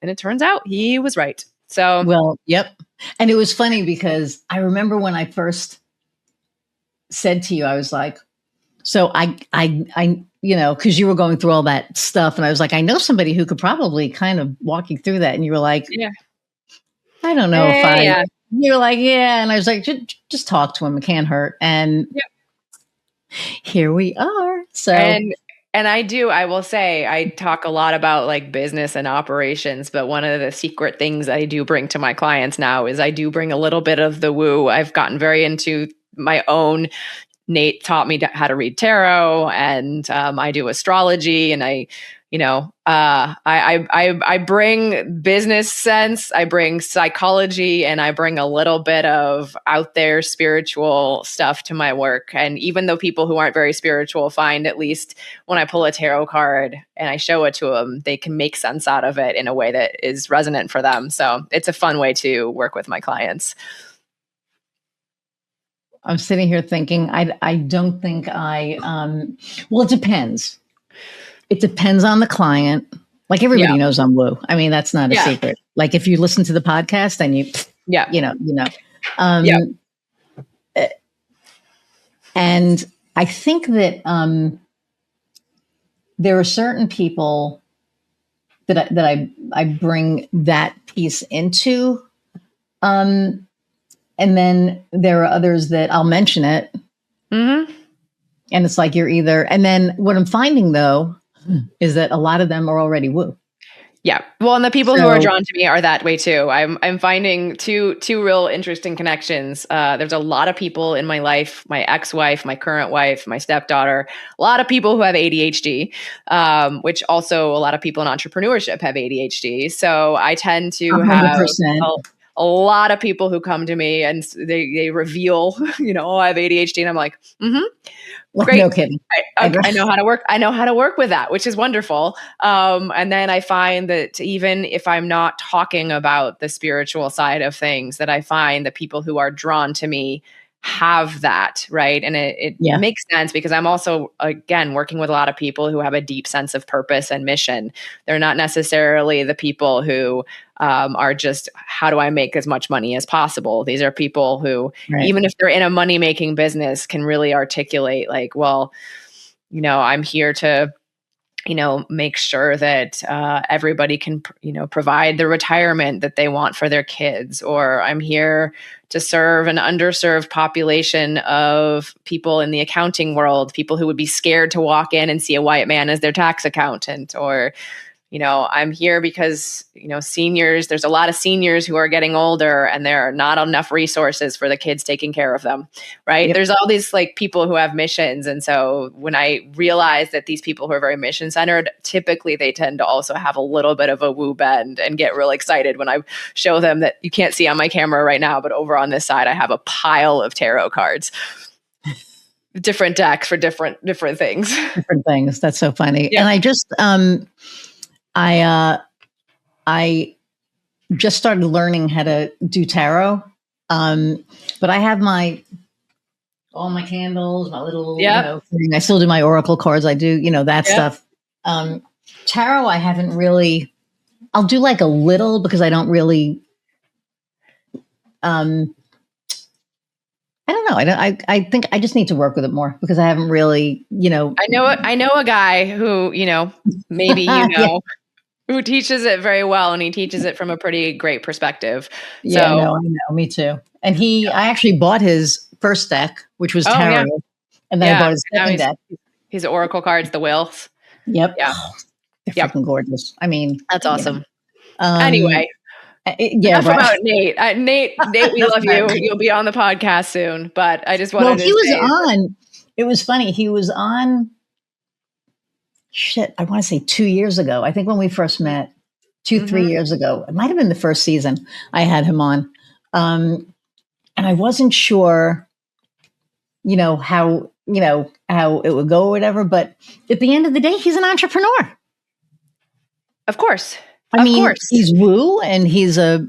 And it turns out he was right. So yep. And it was funny, because I remember when I first said to you, I was like, so I because you were going through all that stuff, and I was like, I know somebody who could probably kind of walk you through that. And you were like, yeah, I don't know if I. Yeah. You were like, yeah, and I was like, just talk to him. It can't hurt. And here we are. So. And I will say, I talk a lot about like business and operations, but one of the secret things I do bring to my clients now is I do bring a little bit of the woo. I've gotten very into my own. Nate taught me how to read tarot, and I do astrology, and I bring business sense, I bring psychology, and I bring a little bit of out there spiritual stuff to my work. And even though people who aren't very spiritual find, at least when I pull a tarot card and I show it to them, they can make sense out of it in a way that is resonant for them. So it's a fun way to work with my clients. I'm sitting here thinking, I don't think well, it depends. It depends on the client. Like, everybody knows I'm woo. I mean, that's not a secret. Like, if you listen to the podcast, then and I think that there are certain people that I bring that piece into, and then there are others that I'll mention it. Mm-hmm. And it's like, you're either, and then what I'm finding though, is that a lot of them are already woo. Yeah. Well, and the people who are drawn to me are that way too. I'm finding two real interesting connections. There's a lot of people in my life, my ex-wife, my current wife, my stepdaughter, a lot of people who have ADHD, which also a lot of people in entrepreneurship have ADHD. So I tend to 100%. have a lot of people who come to me and they reveal, oh, I have ADHD, and I'm like, great. No kidding. I know how to work. I know how to work with that, which is wonderful. And then I find that even if I'm not talking about the spiritual side of things, that I find that people who are drawn to me have that, right? And it makes sense because I'm also, again, working with a lot of people who have a deep sense of purpose and mission. They're not necessarily the people who are just, how do I make as much money as possible? These are people who, even if they're in a money-making business, can really articulate like, well, I'm here to make sure that everybody can, provide the retirement that they want for their kids, or I'm here to serve an underserved population of people in the accounting world, people who would be scared to walk in and see a white man as their tax accountant, or I'm here because, seniors, there's a lot of seniors who are getting older and there are not enough resources for the kids taking care of them, right? Yep. There's all these like people who have missions. And so when I realize that these people who are very mission centered, typically they tend to also have a little bit of a woo bend and get real excited when I show them that you can't see on my camera right now, but over on this side, I have a pile of tarot cards. Different decks for different things. Different things. That's so funny. Yeah. And I just, I just started learning how to do tarot. But I have all my candles, my little, thing. I still do my oracle cards. I do, that stuff. Tarot, I haven't really, I'll do like a little because I don't really, I don't know. I think I just need to work with it more because I haven't really, I know a guy who, maybe who teaches it very well, and he teaches it from a pretty great perspective. Yeah, I know, me too. And I actually bought his first deck, which was tarot, and then I bought his second deck. His oracle cards, the whales. Yep. Yeah. Oh, they're freaking gorgeous. I mean, that's awesome. Anyway. Enough about Nate. Nate, we love you. You'll be on the podcast soon. But I just wanted to say. On. It was funny. He was on, I want to say 2 years ago. I think when we first met, 3 years ago. It might have been the first season I had him on. And I wasn't sure, how it would go or whatever. But at the end of the day, he's an entrepreneur. Of course. I mean, he's woo and he's a,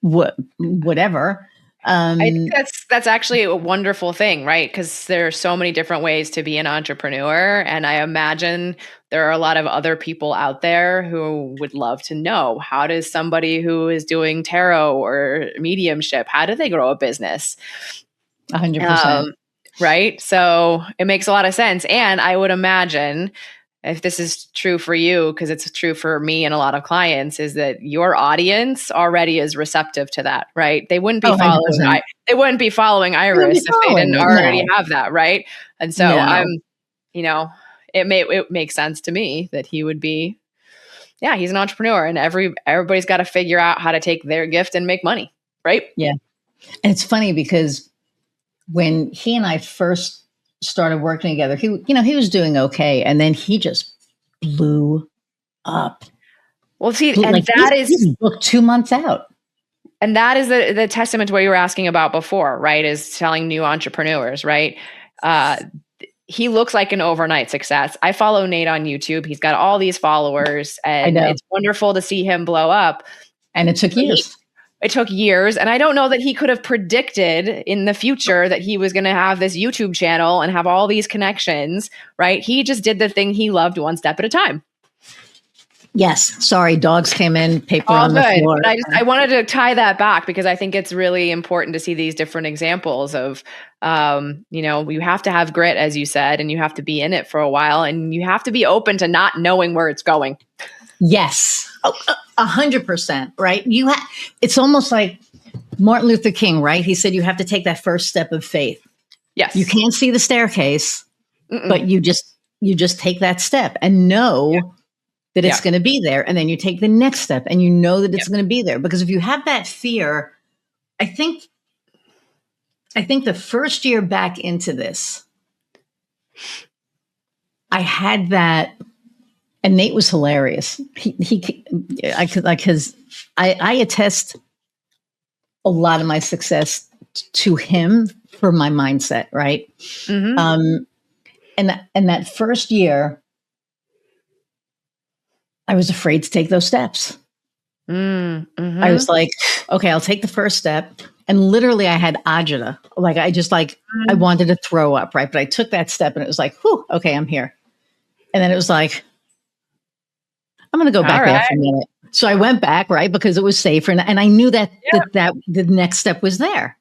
whatever. I think that's actually a wonderful thing, right? Because there are so many different ways to be an entrepreneur. And I imagine there are a lot of other people out there who would love to know, how does somebody who is doing tarot or mediumship, how do they grow a business? 100%. Right? So it makes a lot of sense. And I would imagine, if this is true for you, because it's true for me and a lot of clients, is that your audience already is receptive to that, right? They wouldn't be following. They wouldn't be following Iris if they didn't already have that, right? And so it makes sense to me that he would be, he's an entrepreneur, and everybody's got to figure out how to take their gift and make money, right? Yeah, and it's funny because when he and I first started working together, he was doing okay, and then he just blew up. Well, see, he's booked 2 months out, and that is the testament to what you were asking about before, right? Is telling new entrepreneurs, right? He looks like an overnight success. I follow Nate on YouTube. He's got all these followers, and it's wonderful to see him blow up. And it took years. It took years. And I don't know that he could have predicted in the future that he was going to have this YouTube channel and have all these connections, right? He just did the thing he loved, one step at a time. Yes. Sorry, dogs came in, paper on the floor. But I wanted to tie that back because I think it's really important to see these different examples of, you have to have grit, as you said, and you have to be in it for a while, and you have to be open to not knowing where it's going. Yes. 100%, right? It's almost like Martin Luther King, right? He said you have to take that first step of faith. Yes. You can't see the staircase, but you just take that step and know that it's going to be there. And then you take the next step and you know that it's going to be there. Because if you have that fear, I think the first year back into this, I had that. And Nate was hilarious. I attest a lot of my success to him for my mindset, right? Mm-hmm. And that first year, I was afraid to take those steps. Mm-hmm. I was like, okay, I'll take the first step. And literally I had agita. Like I wanted to throw up, right? But I took that step and it was like, whew, okay, I'm here. And then it was like, I'm going to go back there for a minute. So I went back, right? Because it was safer. And I knew that the next step was there.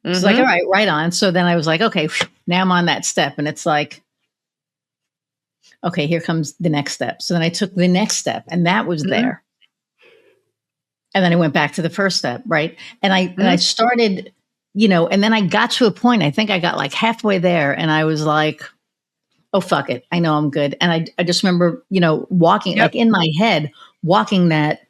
Mm-hmm. It's like, all right, right on. So then I was like, okay, now I'm on that step. And it's like, okay, here comes the next step. So then I took the next step and that was there. And then I went back to the first step, right? And I started, and then I got to a point, I think I got like halfway there and I was like, oh, fuck it. I know I'm good. And I just remember, walking like in my head, walking that,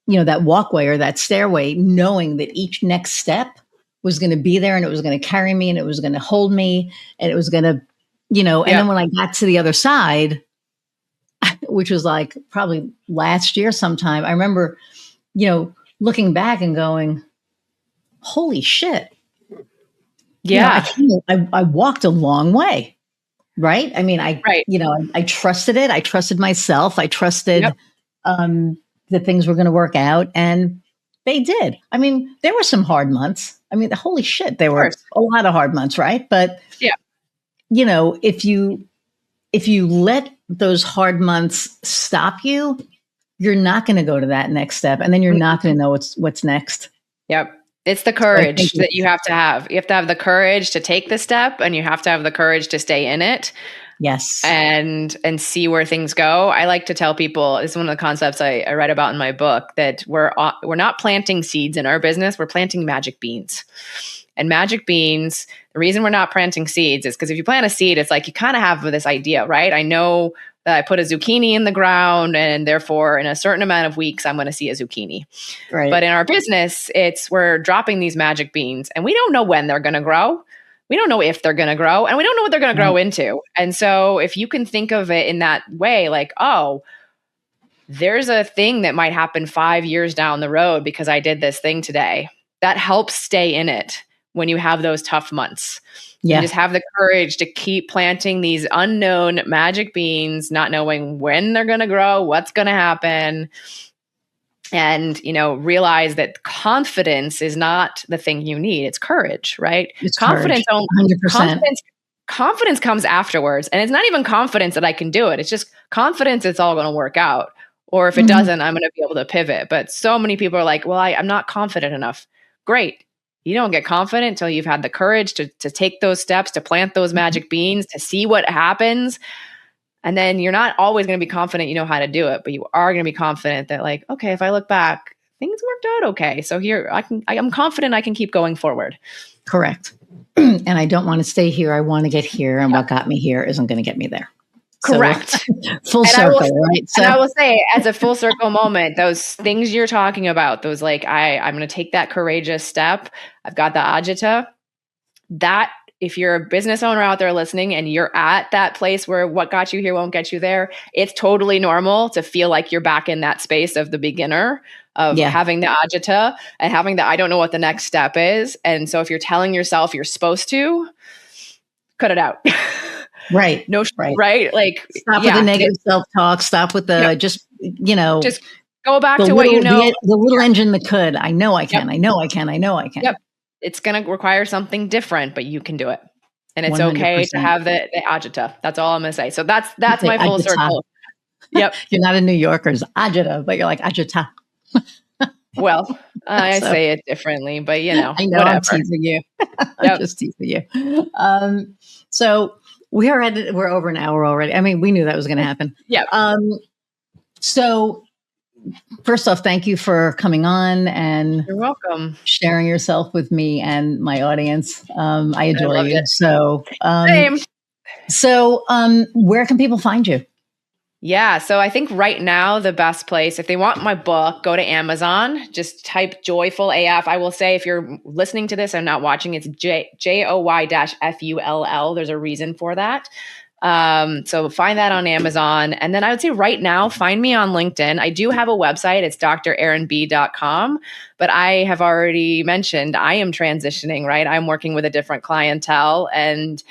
that walkway or that stairway, knowing that each next step was going to be there and it was going to carry me and it was going to hold me and it was going to, and then when I got to the other side, which was like probably last year sometime, I remember, looking back and going, holy shit. Yeah. I walked a long way. Right. I mean, I trusted it. I trusted myself. I trusted that things were going to work out, and they did. I mean, there were some hard months. I mean, holy shit, there were a lot of hard months. Right. But, if you let those hard months stop you, you're not going to go to that next step. And then you're not going to know what's next. Yep. It's the courage that you have to have. You have to have the courage to take the step, and you have to have the courage to stay in it. Yes. And see where things go. I like to tell people, this is one of the concepts I read about in my book, that we're not planting seeds in our business. We're planting magic beans. And magic beans, the reason we're not planting seeds is because if you plant a seed, it's like you kind of have this idea, right? I know that I put a zucchini in the ground and therefore in a certain amount of weeks, I'm going to see a zucchini. Right. But in our business, we're dropping these magic beans and we don't know when they're going to grow. We don't know if they're going to grow and we don't know what they're going to grow into. And so if you can think of it in that way, like, oh, there's a thing that might happen 5 years down the road because I did this thing today, that helps stay in it when you have those tough months. Yeah. You just have the courage to keep planting these unknown magic beans, not knowing when they're going to grow, what's going to happen. And, realize that confidence is not the thing you need. It's courage, right? It's confidence. 100%. Confidence comes afterwards. And it's not even confidence that I can do it. It's just confidence it's all going to work out. Or if it doesn't, I'm going to be able to pivot. But so many people are like, well, I'm not confident enough. Great. You don't get confident until you've had the courage to take those steps, to plant those magic beans, to see what happens. And then you're not always going to be confident you know how to do it, but you are going to be confident that, like, okay, if I look back, things worked out okay. So here I'm confident I can keep going forward. Correct. And I don't want to stay here. I want to get here. And what got me here isn't going to get me there. Correct. So, full circle, right? So, and I will say, as a full circle moment, those things you're talking about, those like, I'm going to take that courageous step. I've got the agita. That, if you're a business owner out there listening and you're at that place where what got you here won't get you there, it's totally normal to feel like you're back in that space of the beginner, of having the agita and having the, I don't know what the next step is. And so if you're telling yourself you're supposed to, cut it out. Right. No, right. Like, stop with the negative self-talk. Stop with the, just go back to what you know. The little engine that could. I know I can. I know I can. I know I can. Yep. It's going to require something different, but you can do it. And it's 100%. Okay to have the agita. That's all I'm going to say. So that's my full circle. Yep. You're not a New Yorker's agita, but you're like agita. Well, I say it differently, but I know whatever. I'm teasing you. I'm just teasing you. So we're over an hour already. I mean, we knew that was going to happen. Yeah. So first off, thank you for coming on and you're welcome. Sharing yourself with me and my audience. I adore you. It. So, same. So, where can people find you? Yeah. So I think right now, the best place, if they want my book, go to Amazon, just type Joyful AF. I will say, if you're listening to this and not watching, it's JOY-FULL. There's a reason for that. So find that on Amazon. And then I would say right now, find me on LinkedIn. I do have a website. It's drerinb.com. But I have already mentioned I am transitioning, right? I'm working with a different clientele, and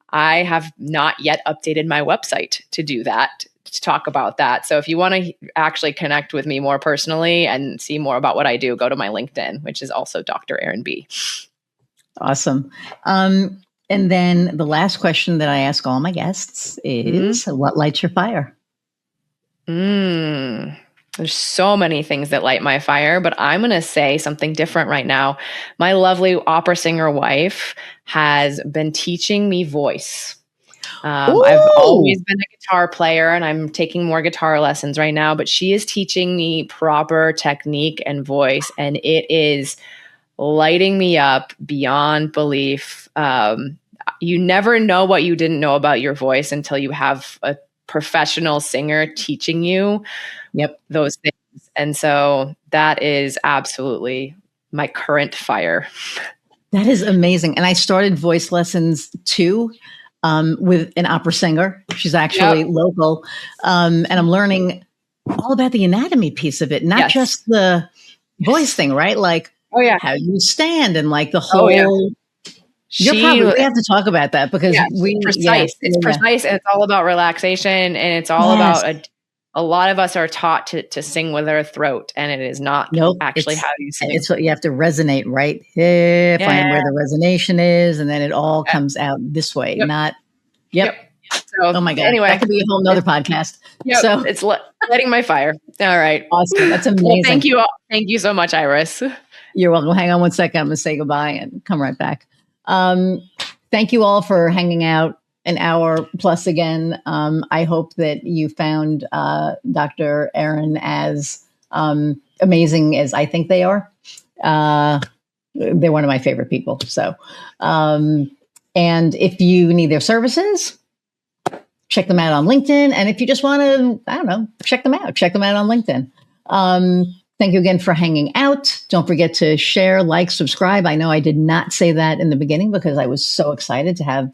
I have not yet updated my website to do that, to talk about that. So if you want to actually connect with me more personally and see more about what I do, go to my LinkedIn, which is also Dr. Erin B. Awesome. And then the last question that I ask all my guests is, what lights your fire? There's so many things that light my fire, but I'm going to say something different right now. My lovely opera singer wife has been teaching me voice. I've always been a guitar player, and I'm taking more guitar lessons right now, but she is teaching me proper technique and voice, and it is lighting me up beyond belief. You never know what you didn't know about your voice until you have a professional singer teaching you those things. And so that is absolutely my current fire. That is amazing. And I started voice lessons too, with an opera singer. She's actually local. And I'm learning all about the anatomy piece of it, not just the voice thing, right? Like how you stand and like the whole... We have to talk about that because it's precise and it's all about relaxation, and it's all about a lot of us are taught to sing with our throat, and it is not actually how you sing. It's what you have to resonate, right? Find where the resonation is, and then it all comes out this way, not. So, oh my God. Anyway, that could be a whole nother podcast. So it's lighting my fire. All right. Awesome. That's amazing. Well, thank you. Thank you so much, Iris. You're welcome. Hang on one second. I'm going to say goodbye and come right back. Thank you all for hanging out an hour plus again. I hope that you found Dr. Erin as amazing as I think they are. They're one of my favorite people. So, and if you need their services, check them out on LinkedIn. And if you just want to, I don't know, check them out on LinkedIn. Thank you again for hanging out. Don't forget to share, like, subscribe. I know I did not say that in the beginning because I was so excited to have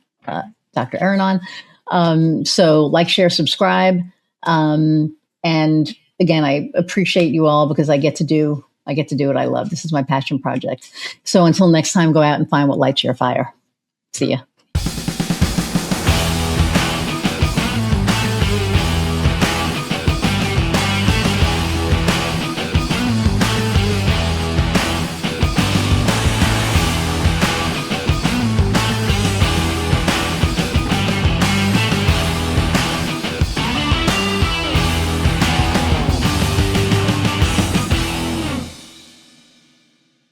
Dr. Erin on. So like, share, subscribe. And again, I appreciate you all because I get to do what I love. This is my passion project. So until next time, go out and find what lights your fire. See ya.